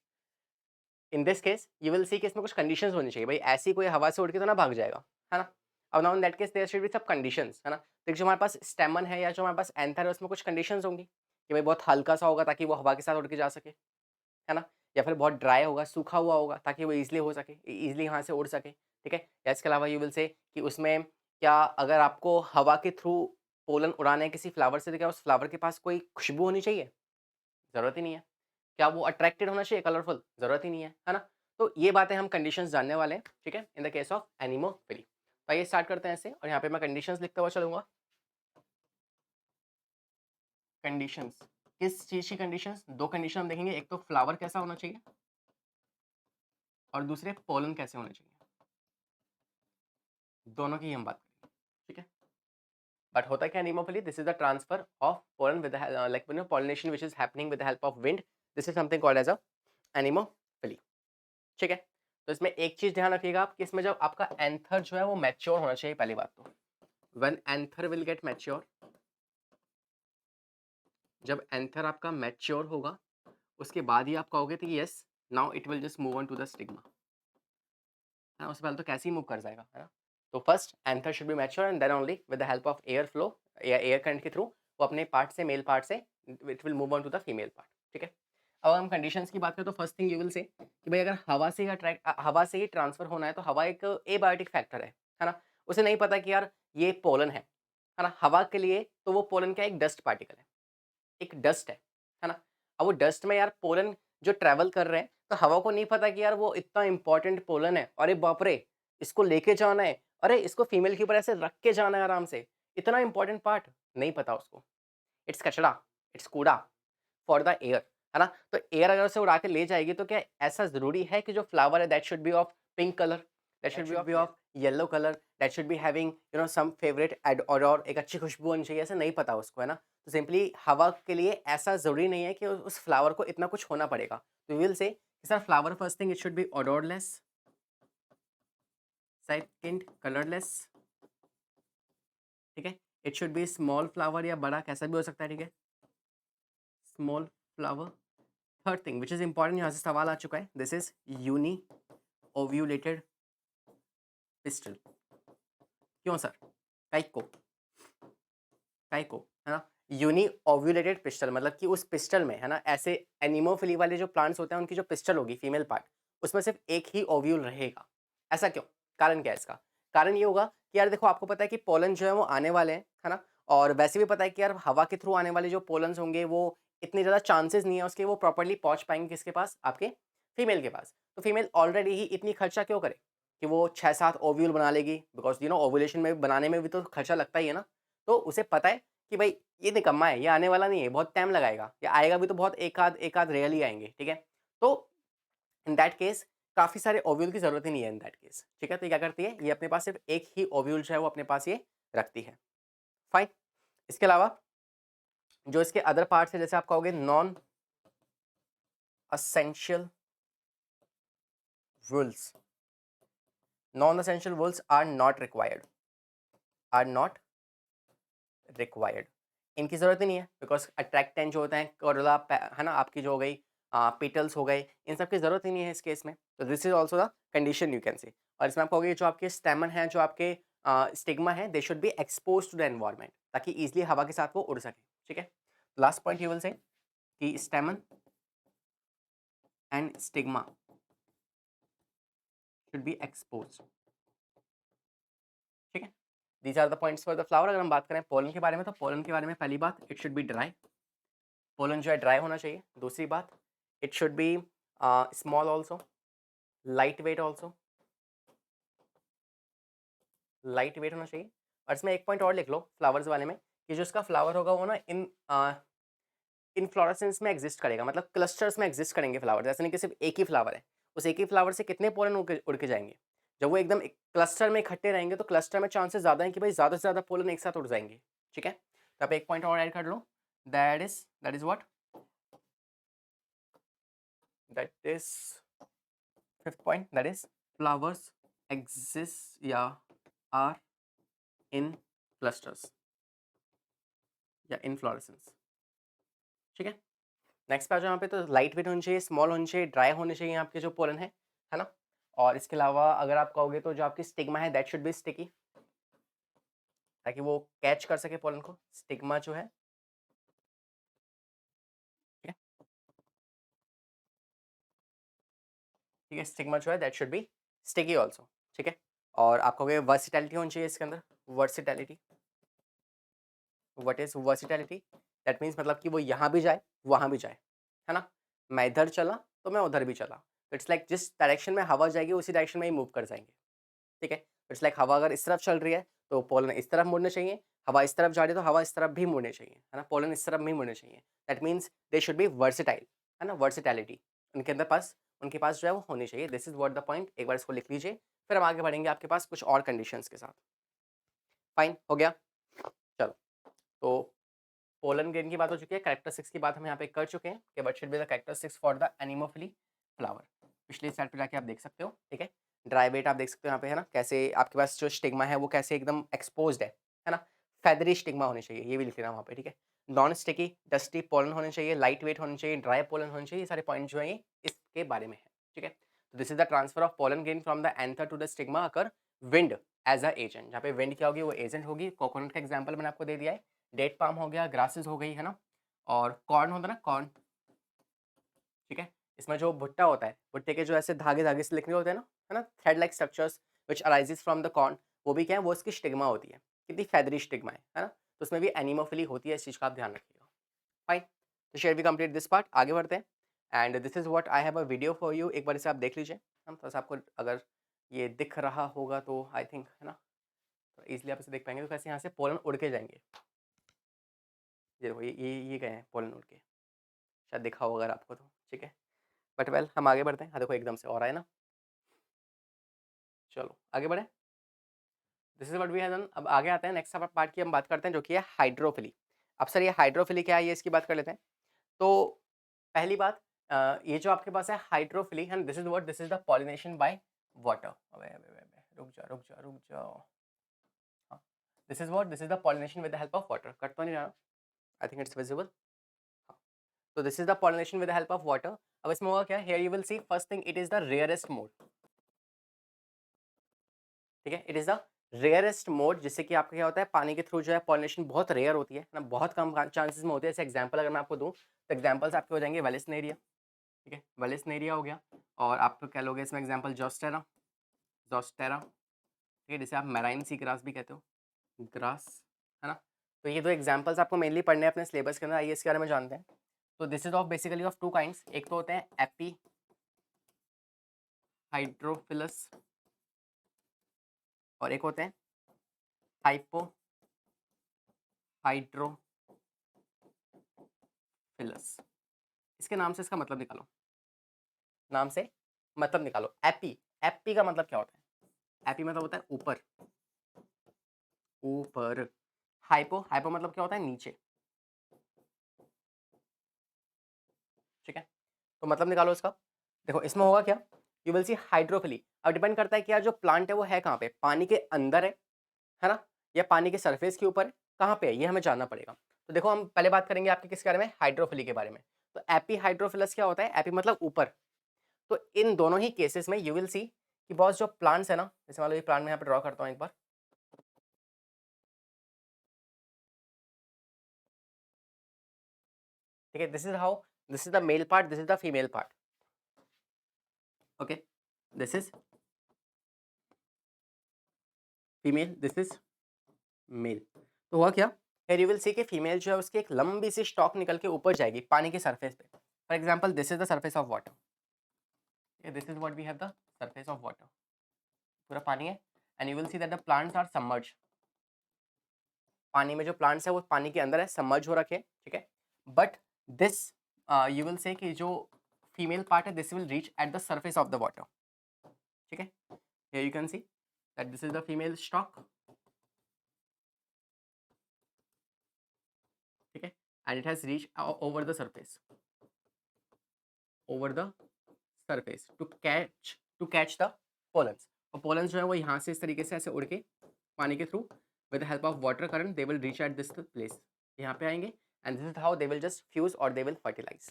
इन this case you will see कि इसमें कुछ कंडीशंस होनी चाहिए भाई, ऐसी कोई हवा से उड़ के तो ना भाग जाएगा, है ना। अब now in that case there should be सब कंडीशंस, है ना। तो जो हमारे पास स्टेमन है या जो हमारे पास एंथर है उसमें कुछ कंडीशंस होंगी कि भाई बहुत हल्का सा होगा ताकि वो हवा के साथ उड़ के जा सके, है ना। या फिर बहुत ड्राई होगा, सूखा हुआ होगा ताकि वो ईजिली हो सके, ईजिली यहाँ से उड़ सके, ठीक है। या इसके अलावा यू विल से कि उसमें क्या, अगर आपको हवा के थ्रू पोलन उड़ाना है किसी फ्लावर से, तो क्या उस फ्लावर के पास कोई खुशबू होनी चाहिए? ज़रूरत ही नहीं है। क्या वो अट्रैक्टेड होना चाहिए, कलरफुल? ज़रूरत ही नहीं है, है ना। तो ये बातें हम कंडीशंस जानने वाले हैं, ठीक है, इन द केस ऑफ एनिमोफिली। तो आइए स्टार्ट करते हैं ऐसे, और यहाँ पे मैं कंडीशंस लिखता हुआ चलूंगा। कंडीशंस, किस चीज़ की कंडीशंस? दो कंडीशन हम देखेंगे, एक तो फ्लावर कैसा होना चाहिए और दूसरे पोलन कैसे होने चाहिए, दोनों की हम बात करेंगे, ठीक है। बट होता क्या anemophily, this is the transfer of pollen with like you know pollination which is happening with the help of wind. This is something called as a anemophily, ठीक है। तो इसमें एक चीज ध्यान रखिएगा आप कि इसमें जब आपका एंथर जो है वो मैच्योर होना चाहिए, पहली बात तो when anther will get mature, जब एंथर आपका मैच्योर होगा उसके बाद ही आप कहोगे कि yes now it will just move on to the stigma, है ना। उससे पहले तो कैसे ही मूव कर जाएगा, है ना। तो first anther should be mature and then only with the help of air flow या एयर करंट के थ्रू वो अपने पार्ट से, मेल पार्ट से it will move on to the female part, ठीक है। अब हम कंडीशंस की बात करें तो first thing you will say कि भाई अगर हवा से ही हवा से ही ट्रांसफर होना है तो हवा एक एबायोटिक फैक्टर है ना। उसे नहीं पता कि यार ये पोलन है ना। हवा के लिए तो वो पोलन क्या, एक डस्ट पार्टिकल है, एक डस्ट है ना। अब वो डस्ट में यार पोलन जो ट्रैवल कर रहे हैं, तो हवा को नहीं पता कि यार वो इतना इंपॉर्टेंट पोलन है, अरे बाप रे इसको लेके जाना है, अरे इसको फीमेल के ऊपर ऐसे रख के जाना है आराम से, इतना इंपॉर्टेंट पार्ट नहीं पता उसको। इट्स कचड़ा, इट्स कूड़ा फॉर द एयर, है ना। तो एयर अगर उसे उड़ा के ले जाएगी तो क्या ऐसा ज़रूरी है कि जो फ्लावर है that should be of pink colour, that should be of yellow colour, that should be having you know some favourite और एक अच्छी खुशबू होनी चाहिए, ऐसा नहीं पता उसको, है ना। तो सिंपली हवा के लिए ऐसा ज़रूरी नहीं है कि उस फ्लावर को इतना कुछ होना पड़ेगा। तो we will say sir flower first thing it should be odourless, second colourless, ठीक है। It should be small flower या बड़ा कैसा भी हो सकता है, ठीक है, small flower. Third thing which is important, यहाँ से सवाल आ चुका है, this is uni ovulated pistil. क्यों सर, काइको, काइको, है ना। यूनी ओव्यूलेटेड पिस्टल मतलब कि उस पिस्टल में, है ना, ऐसे एनिमोफिली वाले जो प्लांट्स होते हैं उनकी जो पिस्टल होगी फीमेल पार्ट, उसमें सिर्फ एक ही ओव्यूल रहेगा, ऐसा क्यों? कारण क्या है इसका? कारण ये होगा कि यार देखो आपको पता है कि पोलन जो है वो आने वाले हैं, है ना? और वैसे भी पता है कि यार हवा के थ्रू आने वाले जो पोलन्स होंगे वो इतने ज़्यादा चांसेस नहीं है उसके वो प्रॉपर्ली पहुँच पाएँगे किसके पास? आपके फीमेल के पास। तो फीमेल ऑलरेडी ही इतनी खर्चा क्यों करे कि वो 6-7 ओव्यूल बना लेगी, बिकॉज़ ओव्यूलेशन में बनाने में भी तो खर्चा लगता ही है ना। तो उसे पता है कि भाई ये निकम्मा है, ये आने वाला नहीं है, बहुत टाइम लगाएगा, या आएगा भी तो बहुत एक आध रेयरली आएँगे, ठीक है? तो इन दैट केस काफ़ी सारे ओव्यूल की ज़रूरत ही नहीं है इन दैट केस, ठीक है? तो ये क्या करती है, ये अपने पास सिर्फ़ एक ही ओव्यूल जो है वो अपने पास ये रखती है, फाइन। इसके अलावा जो इसके अदर पार्ट्स हैं, जैसे आप कहोगे non essential whorls, non essential whorls are not required. इनकी ज़रूरत ही नहीं है, बिकॉज़ अट्रैक्टेंट जो होता है कोरोला है ना, आपकी जो हो गई पेटल्स हो गए, इन सब की ज़रूरत ही नहीं है इस केस में। तो this is also the condition you can से। और इसमें आप कहोगे जो आपके स्टेमन हैं, जो आपके स्टिग्मा है, they should be exposed to the environment, ताकि ईज़िली हवा के साथ वो उड़ सके, ठीक है? Last point you will say कि stamen and stigma should be exposed, ठीक है? These are the points for the flower. अगर हम बात करें पोलन के बारे में, तो पोलन के बारे में पहली बात, it should B dry. Pollen जो है ड्राई होना चाहिए। दूसरी बात, it should be small also, light weight also, light weight होना चाहिए। और इसमें एक पॉइंट और लिख लो फ्लावर्स वाले में, कि जो इसका फ्लावर होगा वो ना इनफ्लोरेसेंस में एग्जिस्ट करेगा, मतलब क्लस्टर्स में एग्जिस्ट करेंगे फ्लावर, ऐसा नहीं कि सिर्फ एक ही फ्लावर है। उस एक ही फ्लावर से कितने पोलन उड़ के जाएंगे? जब वो एकदम क्लस्टर में इकट्ठे रहेंगे तो क्लस्टर में चांसेस ज़्यादा हैं कि भाई ज़्यादा से ज़्यादा पोलन एक साथ उड़ जाएंगे, ठीक है? तो आप एक पॉइंट और ऐड कर लो, that is what, that is fifth point, that is flowers exist या आर इन क्लस्टर्स या इनफ्लोरेसेंस, ठीक है? नेक्स्ट पे आ जाओ यहाँ पे, तो लाइट वेट होनी चाहिए, स्मॉल होनी चाहिए, ड्राई होने चाहिए आपके जो पोलन है ना? और इसके अलावा अगर आप कहोगे तो जो आपकी स्टिग्मा है दैट शुड बी स्टिकी, ताकि वो कैच कर सके पोलन को, स्टिग्मा जो है, ठीक है? ठीक है, स्टिग्मा जो है that should B sticky also, ठीक है? और आप कहोगे वर्सिटैलिटी होनी चाहिए इसके अंदर, versatility. What is versatility? That means मतलब कि वो यहाँ भी जाए, वहाँ भी जाए, है ना? मैं इधर चला तो मैं उधर भी चला। इट्स लाइक जिस डायरेक्शन में हवा जाएगी उसी डायरेक्शन में ही मूव कर जाएँगे, ठीक है? इट्स लाइक हवा अगर इस तरफ चल रही है तो पोलन इस तरफ मुड़ने चाहिए, हवा इस तरफ जा रही है तो हवा इस तरफ भी मुड़ने चाहिए, है ना? पोलन इस तरफ भी मुड़ने चाहिए। That means they should B versatile, है ना? वर्सेटैलिटी उनके पास जो है वो होनी चाहिए। This is what the point, एक बार इसको लिख लीजिए, फिर हम आगे बढ़ेंगे आपके पास कुछ और कंडीशंस के साथ। फाइन, हो गया? चलो, तो पोलन ग्रेन की बात हो चुकी है, कैरेक्टरिस्टिक्स की बात हम यहाँ पे कर चुके हैं कि what should be the characteristics for the anemophily flower. पिछली स्लाइड पे जाके आप देख सकते हो, ठीक है? ड्राई वेट आप देख सकते हो यहाँ पे, है ना? कैसे आपके पास जो स्टिग्मा है वो कैसे एकदम एक्सपोज्ड है ना? फेदरी स्टिग्मा होनी चाहिए, ये भी लिख लेना वहाँ पे, ठीक है? नॉन स्टिकी डस्टी पोलन होने चाहिए, लाइट वेट होनी चाहिए, ड्राई पोलन होनी चाहिए, ये सारे पॉइंट जो है ये इसके बारे में है, ठीक है? तो this is the transfer of pollen grain from the anther to the stigma occur wind as a agent. जहाँ पे विंड क्या होगी, वो एजेंट होगी। कोकोनट का एग्जाम्पल मैंने आपको दे दिया है, डेट पाम हो गया, ग्रासेस हो गई, है ना? और कॉर्न होता है ना, कॉर्न, ठीक है? इसमें जो भुट्टा होता है, भुट्टे के जो ऐसे धागे-धागे से लिखने होते हैं ना, है ना? Thread like structures which arises from the corn, वो भी क्या है, वो इसकी स्टिग्मा होती है। कितनी फेदरी स्टिग्मा है ना? तो उसमें भी एनिमोफिली होती है, इस चीज़ का आप ध्यान रखिएगा। फाइन, तो share we complete this part, आगे बढ़ते हैं। And this is what I have a video for you, एक बार इसे आप देख लीजिए। हम थोड़ा-सा आपको अगर ये दिख रहा होगा तो आई थिंक, है ना? तो ईज़िली आप इसे देख पाएँगे। तो कैसे यहाँ से पोलन उड़ के जाएँगे। ये देखो, ये गए हैं पोलन उड़ के। शायद दिखा होगा अगर आपको तो, ठीक है? बट वेल हम आगे बढ़ते हैं। हाँ, देखो एकदम से और आए ना। चलो आगे बढ़ें। This is what we have done. अब आगे आते हैं नेक्स्ट पार्ट की हम बात करते हैं, जो कि है हाइड्रोफिली। अब सर ये हाइड्रोफिली क्या है, ये इसकी बात कर लेते हैं। तो पहली बात, ये जो आपके पास है hydrophily, and this is the pollination by water. अबे, रुक जाओ। हाँ, this is the pollination with the help of water. Cut तो नहीं रहा? I think it's visible. हाँ, तो this is the pollination with the help of water. अब इसमें होगा क्या, here you will C first thing, it is the rarest mode, ठीक है? It is the rarest mode, जिससे कि आपका क्या होता है, पानी के थ्रू जो है पॉलिनेशन बहुत रेयर होती है ना, बहुत कम चांसेस में होती है। जैसे एग्जांपल अगर मैं आपको दूँ, तो एग्जांपल्स आपके हो जाएंगे वेलिस्नेरिया, ठीक है? वेलिस्नेरिया हो गया, और आप क्या लोगे इसमें एग्जांपल, जोस्टेरा, ज़ोस्टेरा, ठीक है, जिसे आप मैराइन सी ग्रास भी कहते हो, ग्रास, है ना? तो ये 2 एग्ज़ाम्पल्स आपको मेनली पढ़ने हैं अपने सिलेबस के अंदर, आइए इसके बारे में जानते हैं। तो this is of basically of 2 kinds, एक तो होते हैं एपी हाइड्रोफिलस और एक होते हैं हाइपो हाइड्रोफिलस। इसके नाम से इसका मतलब निकालो, नाम से मतलब निकालो। एपी, एपी का मतलब क्या होता है? एपी मतलब होता है ऊपर, ऊपर। हाइपो, हाइपो मतलब क्या होता है? नीचे, ठीक है? तो मतलब निकालो इसका। देखो इसमें होगा क्या? You will C hydrophily. अब डिपेंड करता है कि यार जो प्लांट है वो है कहाँ पे? पानी के अंदर है ना? या पानी के सरफेस के ऊपर है? कहाँ पे है? ये हमें जानना पड़ेगा। तो देखो हम पहले बात करेंगे आपके किसके बारे में? हाइड्रोफिली के बारे में। तो एपी हाइड्रोफिलस क्या होता है? एपी मतलब ऊपर। तो इन दोनों ही केसेस में यू विल सी कि बॉस जो प्लांट्स है ना, जैसे मान लो ये प्लांट मैं यहाँ पे ड्रॉ करता हूँ एक बार। ठीक है, this is how, this is the male part, this is the female part. Okay, this is female, this is male. तो हुआ क्या? फिर यू विल सी कि फीमेल जो है उसकी एक लंबी सी स्टॉक निकल के ऊपर जाएगी पानी के सरफेस पे। For example this is the surface of water, this is what we have the surface of water, पूरा पानी है। And you will see that the plants are submerge. पानी में जो प्लांट्स है वो पानी के अंदर है, सबमर्ज हो रखे हैं, ठीक है। But this you will say कि जो फीमेल पार्ट है this will reach at the surface of the water, ठीक है। Here you can see that this is the female stalk, ठीक है। And it has reach over the surface, over the surface to catch the pollens. और पोलन्स जो है वो यहाँ से इस तरीके से ऐसे उड़ के पानी के through with the help of water current they will reach at this place, यहाँ पे आएंगे। And this is how they will just fuse और दे विल फर्टिलाइज,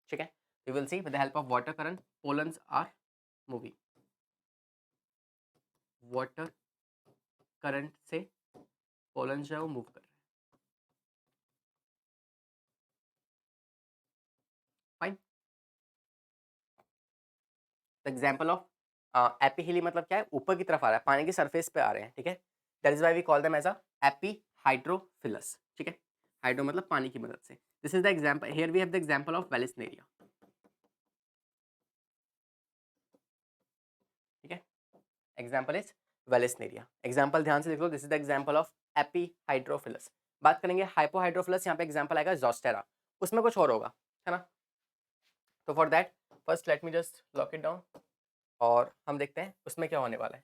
ठीक है। You will see with the help of water current pollens are moving, water current से पोलन्स जो है वो मूव कर रहे हैं। फाइन। एग्जाम्पल ऑफ एपीहिली मतलब क्या है? ऊपर की तरफ आ रहा है, पानी की सरफेस पे आ रहे हैं, ठीक है। That is why we call them as a epihydrophilous, ठीक है। हाइड्रो मतलब पानी की मदद से। This is the example, here we have the example of Vallisneria, ठीक है। एग्जाम्पल इज वेलिस्नेरिया, एग्जाम्पल ध्यान से देख लो। This is the example of epihydrophilous. बात करेंगे हाइपोहाइड्रोफिलस, यहाँ पे एग्जाम्पल आएगा जोस्टेरा, उसमें कुछ और होगा, है ना। तो for that first let me just lock it down और हम देखते हैं उसमें क्या होने वाला है।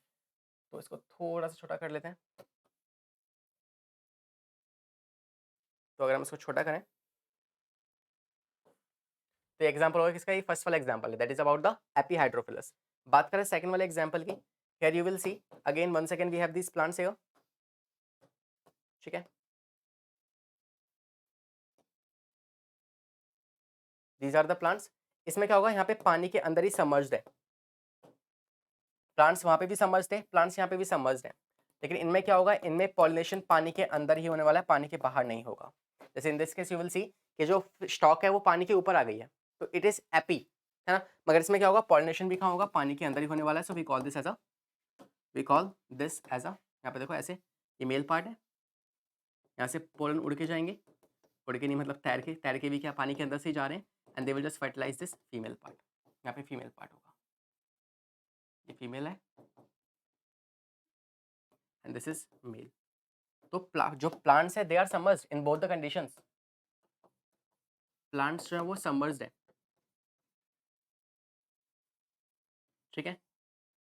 तो इसको थोड़ा सा छोटा कर लेते हैं। तो अगर हम इसको छोटा करें तो एग्जाम्पल होगा किसका? ये फर्स्ट वाला एग्जाम्पल है, that is about the epihydrophilous. बात करें सेकंड वाले एग्जाम्पल की, here you will see again one second we have this plants here, ठीक है। These are the plants. इसमें क्या होगा? यहाँ पे पानी के अंदर ही सबमर्ज्ड है, प्लांट्स वहाँ पे भी सबमर्ज्ड है, प्लांट्स यहाँ पे भी सबमर्ज्ड है। लेकिन इनमें क्या होगा? इनमें पॉलिनेशन पानी के अंदर ही होने वाला है, पानी के बाहर नहीं होगा। जैसे इन this case you will see कि जो स्टॉक है वो पानी के ऊपर आ गई है, तो इट इज एपी, है ना। मगर इसमें क्या होगा? पॉलिनेशन भी कहाँ होगा? पानी के अंदर ही होने वाला है। So we call this as a, we call this as a, यहाँ पे देखो ऐसे ये मेल पार्ट है, यहाँ से पोलन उड़ के जाएंगे, उड़ के नहीं मतलब तैर के भी क्या पानी के अंदर से ही जा रहे हैं। And they will just fertilise this female part, यहाँ पे फीमेल पार्ट होगा, ये फीमेल है एंड दिस इज मेल। तो जो प्लांट्स है they are submerged in both the conditions, plants जो है वो सबमर्ज्ड है, ठीक है।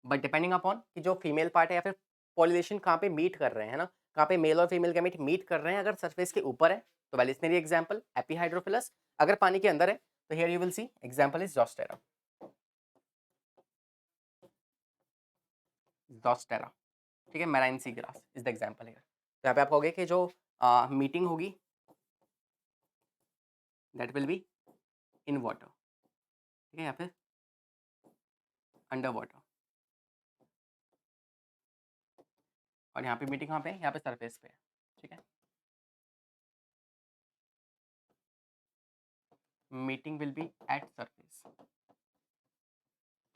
बट डिपेंडिंग अपॉन कि जो फीमेल पार्ट है या फिर पॉलिनेशन कहाँ पे मीट कर रहे हैं, है ना, कहाँ पे मेल और फीमेल गैमेट मीट कर रहे हैं। अगर सरफेस के ऊपर है तो वेलिस्नेरी एग्जांपल एपीहाइड्रोफिलस, अगर पानी के अंदर है तो here you will C example is Zostera, Zostera, ठीक है। Marine sea grass is the example here. तो यहाँ पे आप कहोगे कि जो मीटिंग होगी that will be in water, ठीक है, या फिर अंडर वाटर। और यहाँ पे मीटिंग कहाँ पे है? यहाँ पे सरफेस पे है, ठीक है। Meeting will be at surface.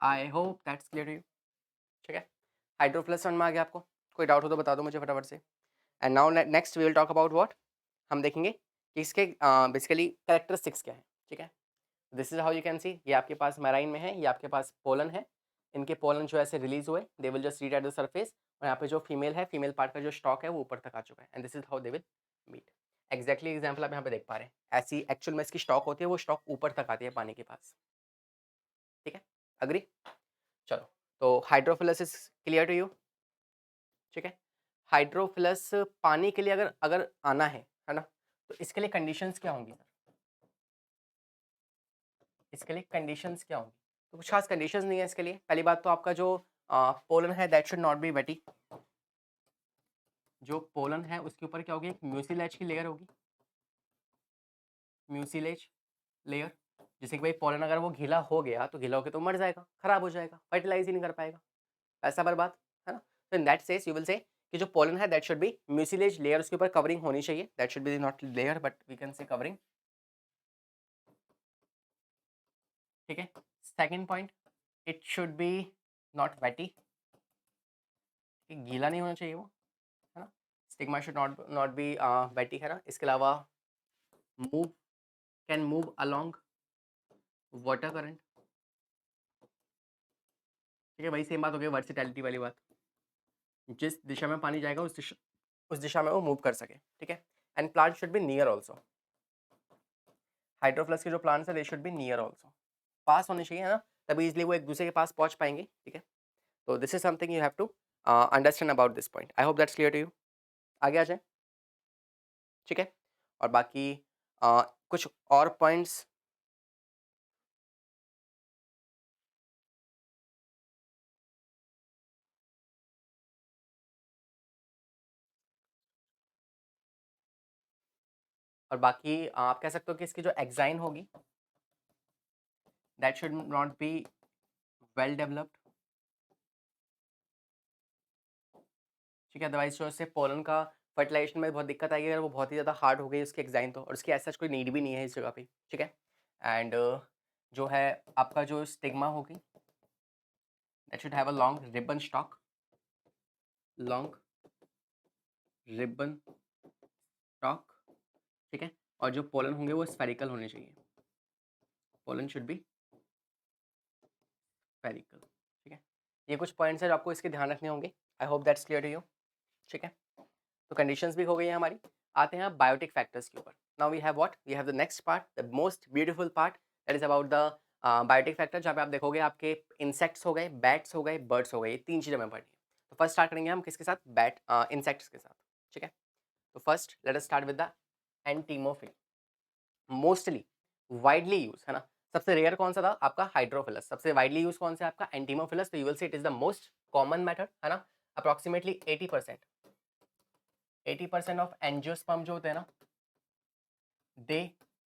I hope that's clear to you, ठीक है। हाइड्रोफ्लस समझ में आ गया आपको? कोई डाउट हो तो बता दो मुझे फटाफट से। And now next we will talk about what, हम देखेंगे कि इसके बेसिकली कैरेक्टरिस्टिक्स क्या है, ठीक है। This is how you can सी, ये आपके पास मैराइन में है, ये आपके पास पोलन है, इनके पोलन जो ऐसे रिलीज हुए, दे will just read eight the surface, और यहाँ पे जो फीमेल है, फीमेल पार्ट का जो स्टॉक है वो ऊपर तक आ चुका है, and this is how they will meet. Exactly example आप यहाँ पे देख पा रहे हैं, ऐसी एक्चुअल में इसकी स्टॉक होती है, वो स्टॉक ऊपर तक आती है पानी के पास, ठीक है, अग्री। चलो, तो hydrophilous is clear to you, ठीक है। हाइड्रोफिलस पानी के लिए अगर अगर आना है ना, तो इसके लिए कंडीशंस क्या होंगी सर? इसके लिए कंडीशंस क्या होंगी? तो कुछ खास कंडीशंस नहीं है इसके लिए। पहली बात तो आपका जो पोलन है दैट शुड नॉट बी वेटी। जो पोलन है उसके ऊपर क्या होगी, एक म्यूसिलेज की लेयर होगी, म्यूसिलेज लेयर। जैसे कि भाई पोलन अगर वो गीला हो गया तो गीला होकर तो मर जाएगा, खराब हो जाएगा, फर्टिलाइज ही नहीं कर पाएगा, पैसा बर्बाद, है ना। तो in that case you will say कि जो पोलन है that should be mucilage layer, उसके ऊपर कवरिंग होनी चाहिए, that should be not layer but we can say covering, ठीक है। Second point, it should be not wetty, गीला नहीं होना चाहिए वो, है ना। Stigma should not not be wetty, है ना। इसके अलावा move can move along water current, ठीक है। वही सेम बात हो गई वर्सिटैलिटी वाली बात, जिस दिशा में पानी जाएगा उस दिशा में वो मूव कर सके, ठीक है। And plant should be near also, hydrophilous के जो प्लांट्स है they should be near also, पास होने चाहिए, है ना, तभी इजिली वो एक दूसरे के पास पहुंच पाएंगे, ठीक है। तो this is something you have to understand about this point. I hope that's clear to you. आगे आ जाए, ठीक है। और बाकी कुछ और पॉइंट्स, और बाकी आप कह सकते हो कि इसकी जो एक्साइन होगी that should not be well developed, ठीक है। अदरवाइज जो इससे पोलन का फर्टिलाइजेशन में बहुत दिक्कत आएगी अगर वो बहुत ही ज़्यादा हार्ड हो गई उसकी एक्साइन तो, और उसकी ऐसा कोई नीड भी नहीं है इस जगह पे, ठीक है। एंड जो है आपका जो स्टिग्मा होगी that should have a long ribbon stock, long ribbon stock, ठीक है। और जो पोलन होंगे वो स्फेरिकल होने चाहिए, पोलन शुड बी स्फेरिकल, ठीक है। ये कुछ पॉइंट्स है जो आपको इसके ध्यान रखने होंगे। I hope that's clear to you, ठीक है। तो कंडीशंस भी हो गई है हमारी। आते हैं बायोटिक फैक्टर्स के ऊपर। Now we have what, we have the next part, the most beautiful part, that is about the biotic factor, जहाँ पे आप देखोगे आपके इंसेक्ट्स हो गए, बैट्स हो गए, बर्ड्स हो गए, ये तीन चीज़ें हमें पढ़नी है। तो फर्स्ट स्टार्ट करेंगे हम किसके साथ, बैट इंसेक्ट्स के साथ, ठीक है। तो first let us start with the anemophily, mostly widely use, है ना। सबसे रेयर कौन सा था आपका, हाइड्रोफिलस। सबसे वाइडली यूज कौन सा है आपका, एंटीमोफिलस। तो you will see it is the most common method, है ना। अप्रोक्सीमेटली 80% ऑफ एंजियोस्पर्म जो होते हैं ना they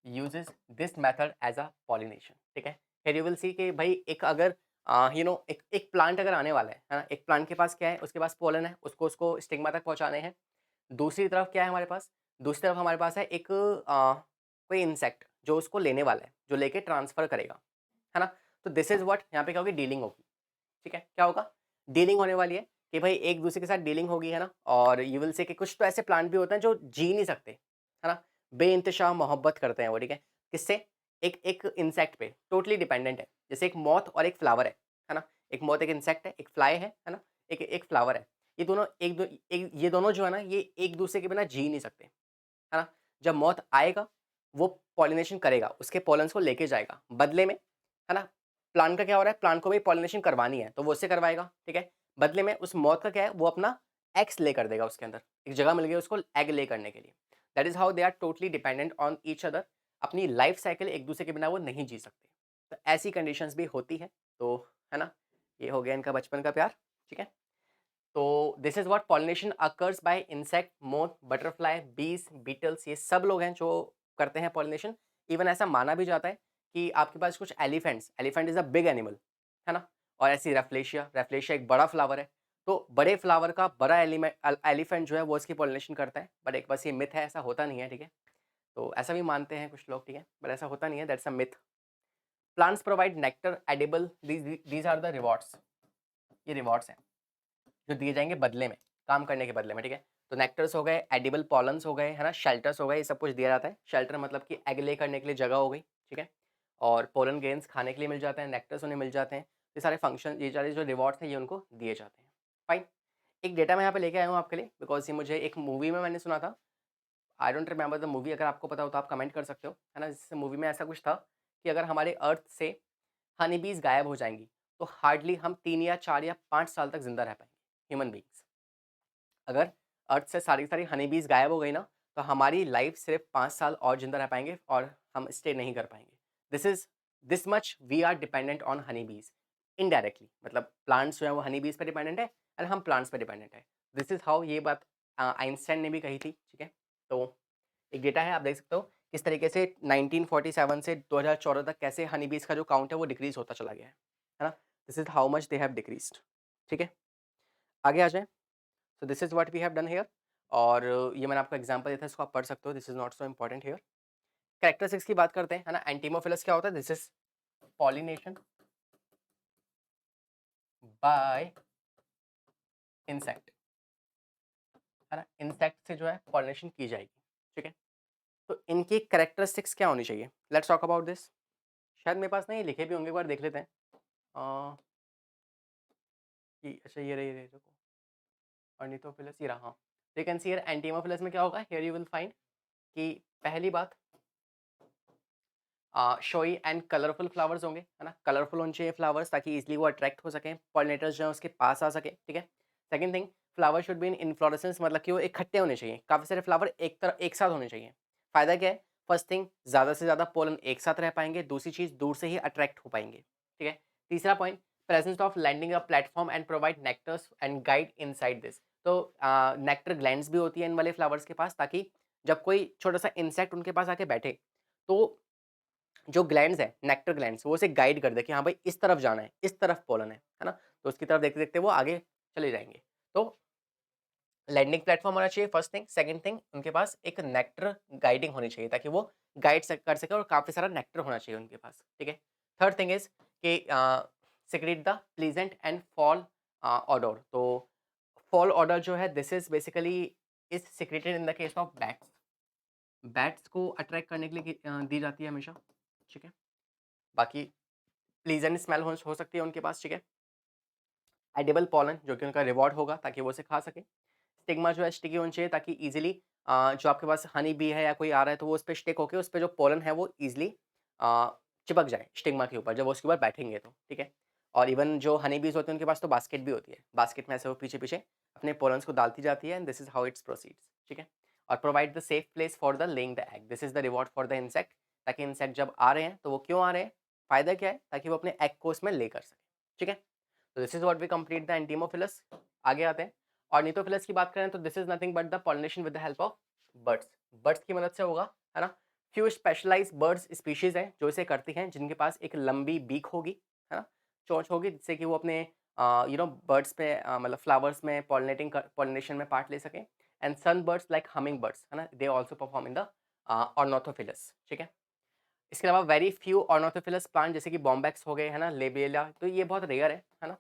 uses this method as a pollination, ठीक है। फिर यू विल सी कि भाई एक अगर यू नो एक प्लांट अगर आने वाला है ना, एक प्लांट के पास क्या है, उसके पास पोलन है, उसको स्टिग्मा तक पहुंचाने हैं। दूसरी तरफ क्या है हमारे पास, दूसरी तरफ हमारे पास है एक कोई इंसेक्ट जो उसको लेने वाला है, जो लेके ट्रांसफर करेगा, है ना। तो दिस इज व्हाट, यहाँ पे क्या होगी, डीलिंग होगी, ठीक है। क्या होगा, डीलिंग होने वाली है कि भाई एक दूसरे के साथ डीलिंग होगी, है ना। और यू विल से कि कुछ तो ऐसे प्लांट भी होते हैं जो जी नहीं सकते, है ना, बेइंतशा मोहब्बत करते हैं वो, ठीक है। किससे, एक एक इंसेक्ट पे टोटली डिपेंडेंट है। जैसे एक मॉथ और एक फ्लावर है ना। एक मॉथ एक इंसेक्ट है, एक फ्लाई है ना, एक एक फ्लावर है। ये दोनों ये दोनों जो है ना, ये एक दूसरे के बिना जी नहीं सकते, है ना। जब मॉथ आएगा वो पॉलिनेशन करेगा, उसके पॉलन्स को लेके जाएगा बदले में, है ना। प्लांट का क्या हो रहा है, प्लांट को भी पॉलिनेशन करवानी है तो वो उससे करवाएगा, ठीक है। बदले में उस मॉथ का क्या है, वो अपना एग्स ले कर देगा उसके अंदर, एक जगह मिल गई उसको एग ले करने के लिए। That is how they are totally dependent on each other. अपनी लाइफ साइकिल एक दूसरे के बिना वो नहीं जी सकते। तो ऐसी कंडीशंस भी होती है, तो है ना। ये हो गया इनका बचपन का प्यार, ठीक है। तो this is what pollination occurs by insect, moth, butterfly, बीज, बीटल्स, ये सब लोग हैं जो करते हैं पॉलिनेशन। इवन ऐसा माना भी जाता है कि आपके पास कुछ elephants, elephant is a big animal, है ना। और ऐसी रेफ्लेशिया, रेफ्लेशिया एक बड़ा फ्लावर है। तो बड़े फ्लावर का बड़ा एलिफेंट जो है वो इसकी पॉलिनेशन करता है, बट एक बस ये मिथ है, ऐसा होता नहीं है, ठीक है। तो ऐसा भी मानते हैं कुछ लोग, ठीक है, बट ऐसा होता नहीं है, that's a myth. Plants provide nectar edible, these are the rewards, ये रिवॉर्ड्स हैं। जो दिए जाएंगे बदले में, काम करने के बदले में, ठीक है। तो नेक्टर्स हो गए, एडिबल पॉलन्स हो गए, है ना, शेल्टर्स हो गए, ये सब कुछ दिया जाता है। शेल्टर मतलब कि एग ले करने के लिए जगह हो गई, ठीक है। और पोलन ग्रेन्स खाने के लिए मिल जाते हैं, नेक्टर्स उन्हें मिल जाते हैं। ये सारे फंक्शन, ये सारे जो रिवॉर्ड्स हैं ये उनको दिए जाते हैं। फाइन। एक डेटा मैं यहाँ पे लेके आया हूँ आपके लिए, बिकॉज ये मुझे एक मूवी में मैंने सुना था। I don't remember the movie, अगर आपको पता हो तो आप कमेंट कर सकते हो, है ना। जिस मूवी में ऐसा कुछ था कि अगर हमारे अर्थ से हनी बीज गायब हो जाएंगी तो हार्डली हम 3 या 4 या 5 साल तक जिंदा रह पाएंगे, ह्यूमन बींग्स। अगर अर्थ से सारी की सारी हनी बीज गायब हो गई ना, तो हमारी लाइफ सिर्फ 5 साल और जिंदा रह पाएंगे और हम स्टे नहीं कर पाएंगे। This much we are dependent on honey bees indirectly, मतलब प्लांट्स जो है वो हनी बीज पर डिपेंडेंट है और हम प्लांट्स पर डिपेंडेंट है। दिस इज हाउ, ये बात आइंस्टाइन ने भी कही थी, ठीक है। तो एक डेटा है, आप देख सकते हो किस तरीके से 1947 से 2014 तक कैसे हनी बीज का जो काउंट है वो डिक्रीज होता चला गया है ना। This is how much they have decreased, ठीक है। आगे आ जाए। So this is what we have done here. और ये मैंने आपको एग्जांपल दिया था, इसको आप पढ़ सकते हो, this is not so important here. Characteristics की बात करते हैं, है ना। एंटीमोफिलस क्या होता है? This is pollination by insect, है ना। इंसेक्ट से जो है पॉलिनेशन की जाएगी, ठीक है। तो इनकी कैरेक्टरिस्टिक्स क्या होनी चाहिए? Let's talk about this. शायद मेरे पास नहीं लिखे भी होंगे, एक बार देख लेते हैं। अच्छा ये रही, देखो, ऑर्निथोफिलस ये रहा। हाँ, यू कैन सी हियर एंटीमोफिलस में क्या होगा, हियर यू विल फाइंड कि पहली बात शोई एंड कलरफुल फ्लावर्स होंगे, है ना। कलरफुल होने चाहिए फ्लावर्स ताकि इजीली वो अट्रैक्ट हो सकें, पॉलिनेटर्स जो है उसके पास आ सके, ठीक है। Second thing, flower should be in inflorescence, मतलब कि वो इकट्ठे होने चाहिए, काफ़ी सारे फ्लावर एक साथ होने चाहिए। फ़ायदा क्या है? फर्स्ट थिंग, ज़्यादा से ज़्यादा पोलन एक साथ रह पाएंगे। दूसरी चीज़, दूर से ही अट्रैक्ट हो पाएंगे, ठीक है। तीसरा point, presence of landing a platform and provide nectars and guide inside this. तो नेक्टर ग्लैंड्स भी होती है इन वाले फ्लावर्स के पास, ताकि जब कोई छोटा सा इंसेक्ट उनके पास आके बैठे तो जो ग्लैंड्स हैं, नेक्टर ग्लैंड्स, वो उसे गाइड कर दे कि हाँ भाई इस तरफ जाना है, इस तरफ पोलन है ना? तो उसकी तरफ देखते-देखते वो आगे चले जाएँगे। तो लैंडिंग प्लेटफ़ॉर्म होना चाहिए फर्स्ट थिंग, सेकंड थिंग उनके पास एक नेक्टर गाइडिंग होनी चाहिए ताकि वो गाइड स कर सकें और काफ़ी सारा नेक्टर होना चाहिए उनके पास, ठीक है? थर्ड थिंग इज़ कि secrete the pleasant and foul odour. तो फॉल ओडोर जो है this is basically is secreted in the case of bats. Bats को अट्रैक्ट करने के लिए दी जाती है हमेशा, ठीक है? बाकी प्लीजेंट स्मेल हो सकती है उनके पास, ठीक है। एडिबल पॉलन जो कि उनका रिवॉर्ड होगा ताकि वो उसे खा सके। स्टिग्मा जो है स्टिकी होनी चाहिए ताकि ईजिली जो आपके पास हनी बी है या कोई आ रहा है तो वो उस पे स्टिक होके उस पे जो पोलन है वो ईजिली चिपक जाए स्टिग्मा के ऊपर जब वो उसके ऊपर बैठेंगे तो, ठीक है। और इवन जो हनी बीज होते हैं उनके पास तो बास्केट भी होती है, बास्केट में ऐसे वो पीछे पीछे अपने पोलन्स को डालती जाती है and this is how it's proceeds, ठीक है। और provide the safe place for the laying the egg, this is the reward for the insect. ताकि इंसेक्ट जब आ रहे हैं तो वो क्यों आ रहे हैं, फायदा क्या है, ताकि वो अपने एग को उसमें लेकर सके, ठीक है। तो this is what we complete the anemophilous. आगे आते हैं। ऑर्निथोफिलस की बात करें तो this is nothing but the pollination with the help of birds. Birds की मदद से होगा, है ना। फ्यू स्पेशलाइज्ड बर्ड्स स्पीशीज हैं जो इसे करती हैं, जिनके पास एक लंबी बीक होगी, है ना, चोंच होगी, जिससे कि वो अपने बर्ड्स पे मतलब फ्लावर्स में पॉलिनेशन में पार्ट ले सकें। And sun birds like humming birds, है ना, they also perform in the ornithophilous, ठीक है। इसके अलावा वेरी फ्यू ऑर्नोथोफिलस प्लांट जैसे कि बॉम्बैक्स हो गए, है ना, लेबियला, तो ये बहुत रेयर है ना।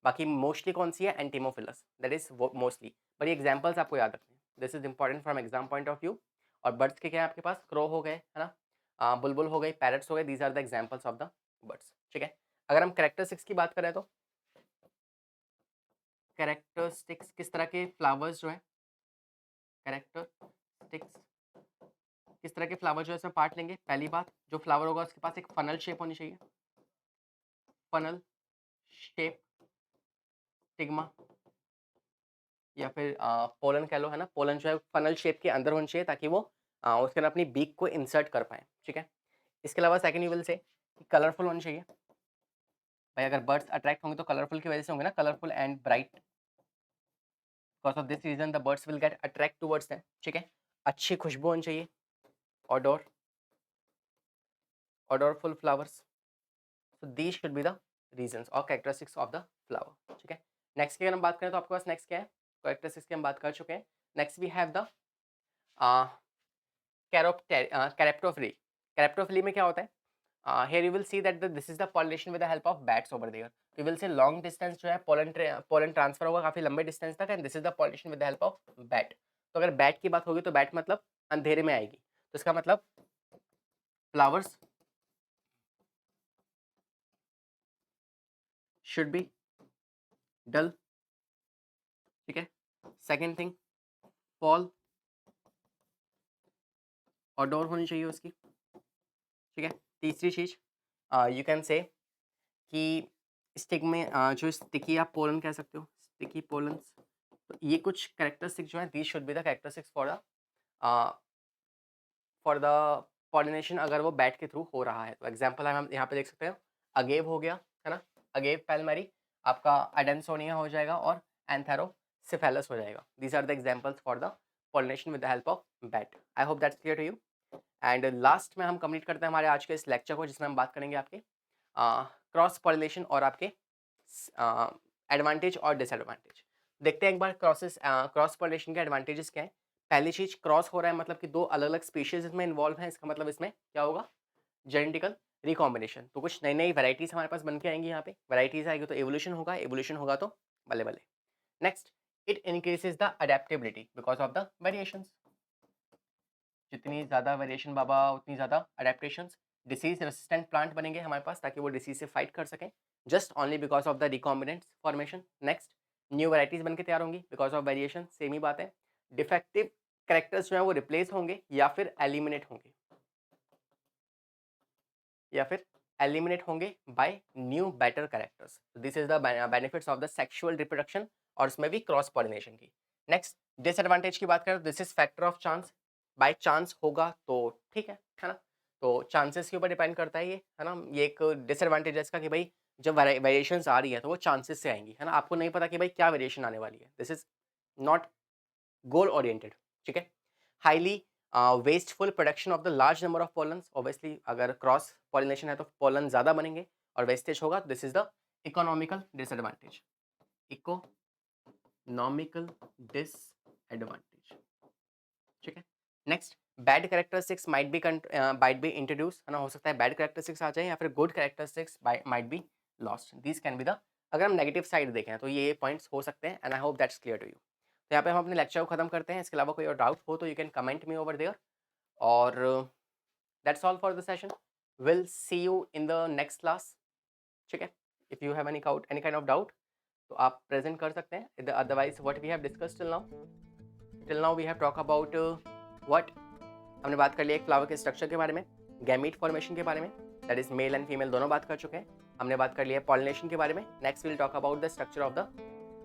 बाकी मोस्टली कौन सी है, एंटीमोफिलस, दैट इज मोस्टली। बट ये एग्जांपल्स आपको याद रखने हैं, this is important from exam point of view. और बर्ड्स के क्या है आपके पास, क्रो हो गए, है ना, बुलबुल हो गई, पैरट्स हो गए, these are the examples of the birds, ठीक है। अगर हम कैरेक्टरिस्टिक्स की बात करें तो कैरेक्टरिस्टिक्स किस तरह के फ्लावर्स जो है, कैरेक्टरिस्टिक्स किस तरह के फ्लावर जो है इसमें पार्ट लेंगे। पहली बात, जो फ्लावर होगा उसके पास एक फनल शेप होनी चाहिए, फनल शेप, स्टिग्मा या फिर पोलन कह लो, है ना। पोलन जो है फनल शेप के अंदर होनी चाहिए ताकि वो उसके अंदर अपनी बीक को इंसर्ट कर पाएँ, ठीक है। इसके अलावा सेकंड यू विल से कलरफुल होनी चाहिए। भाई अगर बर्ड्स अट्रैक्ट होंगे तो कलरफुल की वजह से होंगे ना, colourful and bright, because of this reason the birds will get attract towards them, ठीक है। अच्छी खुशबू होनी चाहिए, odour, odourful flowers. So these should be the reasons और कैरेक्टरिस्टिक्स ऑफ द फ्लावर, ठीक है। नेक्स्ट की अगर हम बात करें तो आपके पास नेक्स्ट क्या है, कैरेक्टरिस्टिक्स की हम बात कर चुके हैं। Next we have the chiropterophily. Chiropterophily में क्या होता है, here you will see that this is the pollination with the help of bats over there. You will see long distance जो है pollen transfer होगा काफी लंबे distance तक, and this is the pollination with the help of bat. तो अगर bat की बात होगी तो bat मतलब अंधेरे में आएगी, तो इसका मतलब flowers should be dull. ठीक है. सेकेंड थिंग, फॉल आउटडोर होनी चाहिए उसकी. ठीक है. तीसरी चीज यू कैन से कि स्टिक में जो स्टिकी आप पोलन कह सकते हो, स्टिकी पोलन्स, तो ये कुछ कैरेक्टरिस्टिक जो है, these should be the characteristics for the pollination अगर वो बैट के थ्रू हो रहा है. तो एग्जाम्पल हम यहाँ पे देख सकते हैं, अगेव हो गया है ना, अगेव पैलमेरी, आपका एडेंसोनिया हो जाएगा और एंथेरोसिफेलस हो जाएगा. These are the examples for the pollination with the help of bat. I hope that's clear to you. And last में हम कंप्लीट करते हैं हमारे आज के इस लेक्चर को, जिसमें हम बात करेंगे आपके क्रॉस पॉलिनेशन और आपके एडवांटेज और डिसएडवांटेज. देखते हैं एक बार क्रॉस पॉलिनेशन के एडवांटेजेस क्या है. पहली चीज, क्रॉस हो रहा है मतलब कि दो अलग अलग स्पीशीज इसमें इन्वॉल्व हैं, इसका मतलब इसमें क्या होगा, जेनेटिकल रिकॉम्बिनेशन. तो कुछ नई नई वैरायटीज हमारे पास बन के आएंगी. यहाँ पे वैरायटीज आएगी तो एवोल्यूशन होगा, एवोल्यूशन होगा तो बल्ले बल्ले. Next, it increases the adaptability because of the variations. जितनी ज़्यादा वेरिएशन बाबा उतनी ज़्यादा अडेप्टेशंस. डिसीज रेसिस्टेंट प्लांट बनेंगे हमारे पास ताकि वो डिसीज से फाइट कर सकें, just only because of the recombinant formation. Next, new varieties बन के तैयार होंगी बिकॉज ऑफ वेरिएशन. सेम ही बात है. डिफेक्टिव करेक्टर्स जो है वो रिप्लेस होंगे या फिर एलिमिनेट होंगे, या फिर एलिमिनेट होंगे by new better characters. This is the benefits of the sexual reproduction और इसमें भी क्रॉस पॉलिनेशन की. नेक्स्ट, डिसएडवांटेज की बात करें, this is factor of chance. By chance होगा तो ठीक है ना, तो चांसेस के ऊपर डिपेंड करता है ये, है ना. ये एक डिसएडवांटेज है इसका कि भाई जब वेरिएशंस आ रही है तो वो चांसेस से आएंगी, है ना. आपको नहीं पता कि भाई क्या वेरिएशन आने वाली है. This is not goal oriented. ठीक है. Highly wasteful production of the large number of pollens. Obviously अगर क्रॉस पॉलिनेशन है तो पोलन ज़्यादा बनेंगे और वेस्टेज होगा. This is the economical disadvantage. Economical disadvantage. ठीक है. Next, bad characteristics might be introduce, है ना. हो सकता है बैड कैरेक्टरिस्टिक्स आ जाए या फिर good characteristics might be lost. This can be the, अगर हम नेगेटिव साइड देखें तो ये पॉइंट्स हो सकते हैं. And I hope that's clear to you. तो यहाँ पे हम अपने लेक्चर को खत्म करते हैं. इसके अलावा कोई और डाउट हो तो you can comment me over there. और that's all for the session. Will see you in the next class. ठीक है. If you have any kind of doubt तो आप प्रेजेंट कर सकते हैं. Otherwise what we have discussed till now we have talk about what, हमने बात कर लिया एक फ्लावर के स्ट्रक्चर के बारे में, गैमीट फॉर्मेशन के बारे में, that is male and female दोनों बात कर चुके हैं. हमने बात कर लिया पॉलिनेशन के बारे में. Next will talk about the structure of the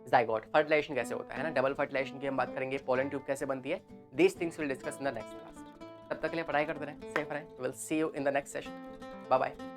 zygote, fertilisation कैसे होता है ना, डबल फर्टिलाइजेशन की हम बात करेंगे, पोलन ट्यूब कैसे बनती है. These things will discuss in the next class. तब तक के लिए पढ़ाई करते रहें, सेफ रहें. Will see you in the next session. Bye bye.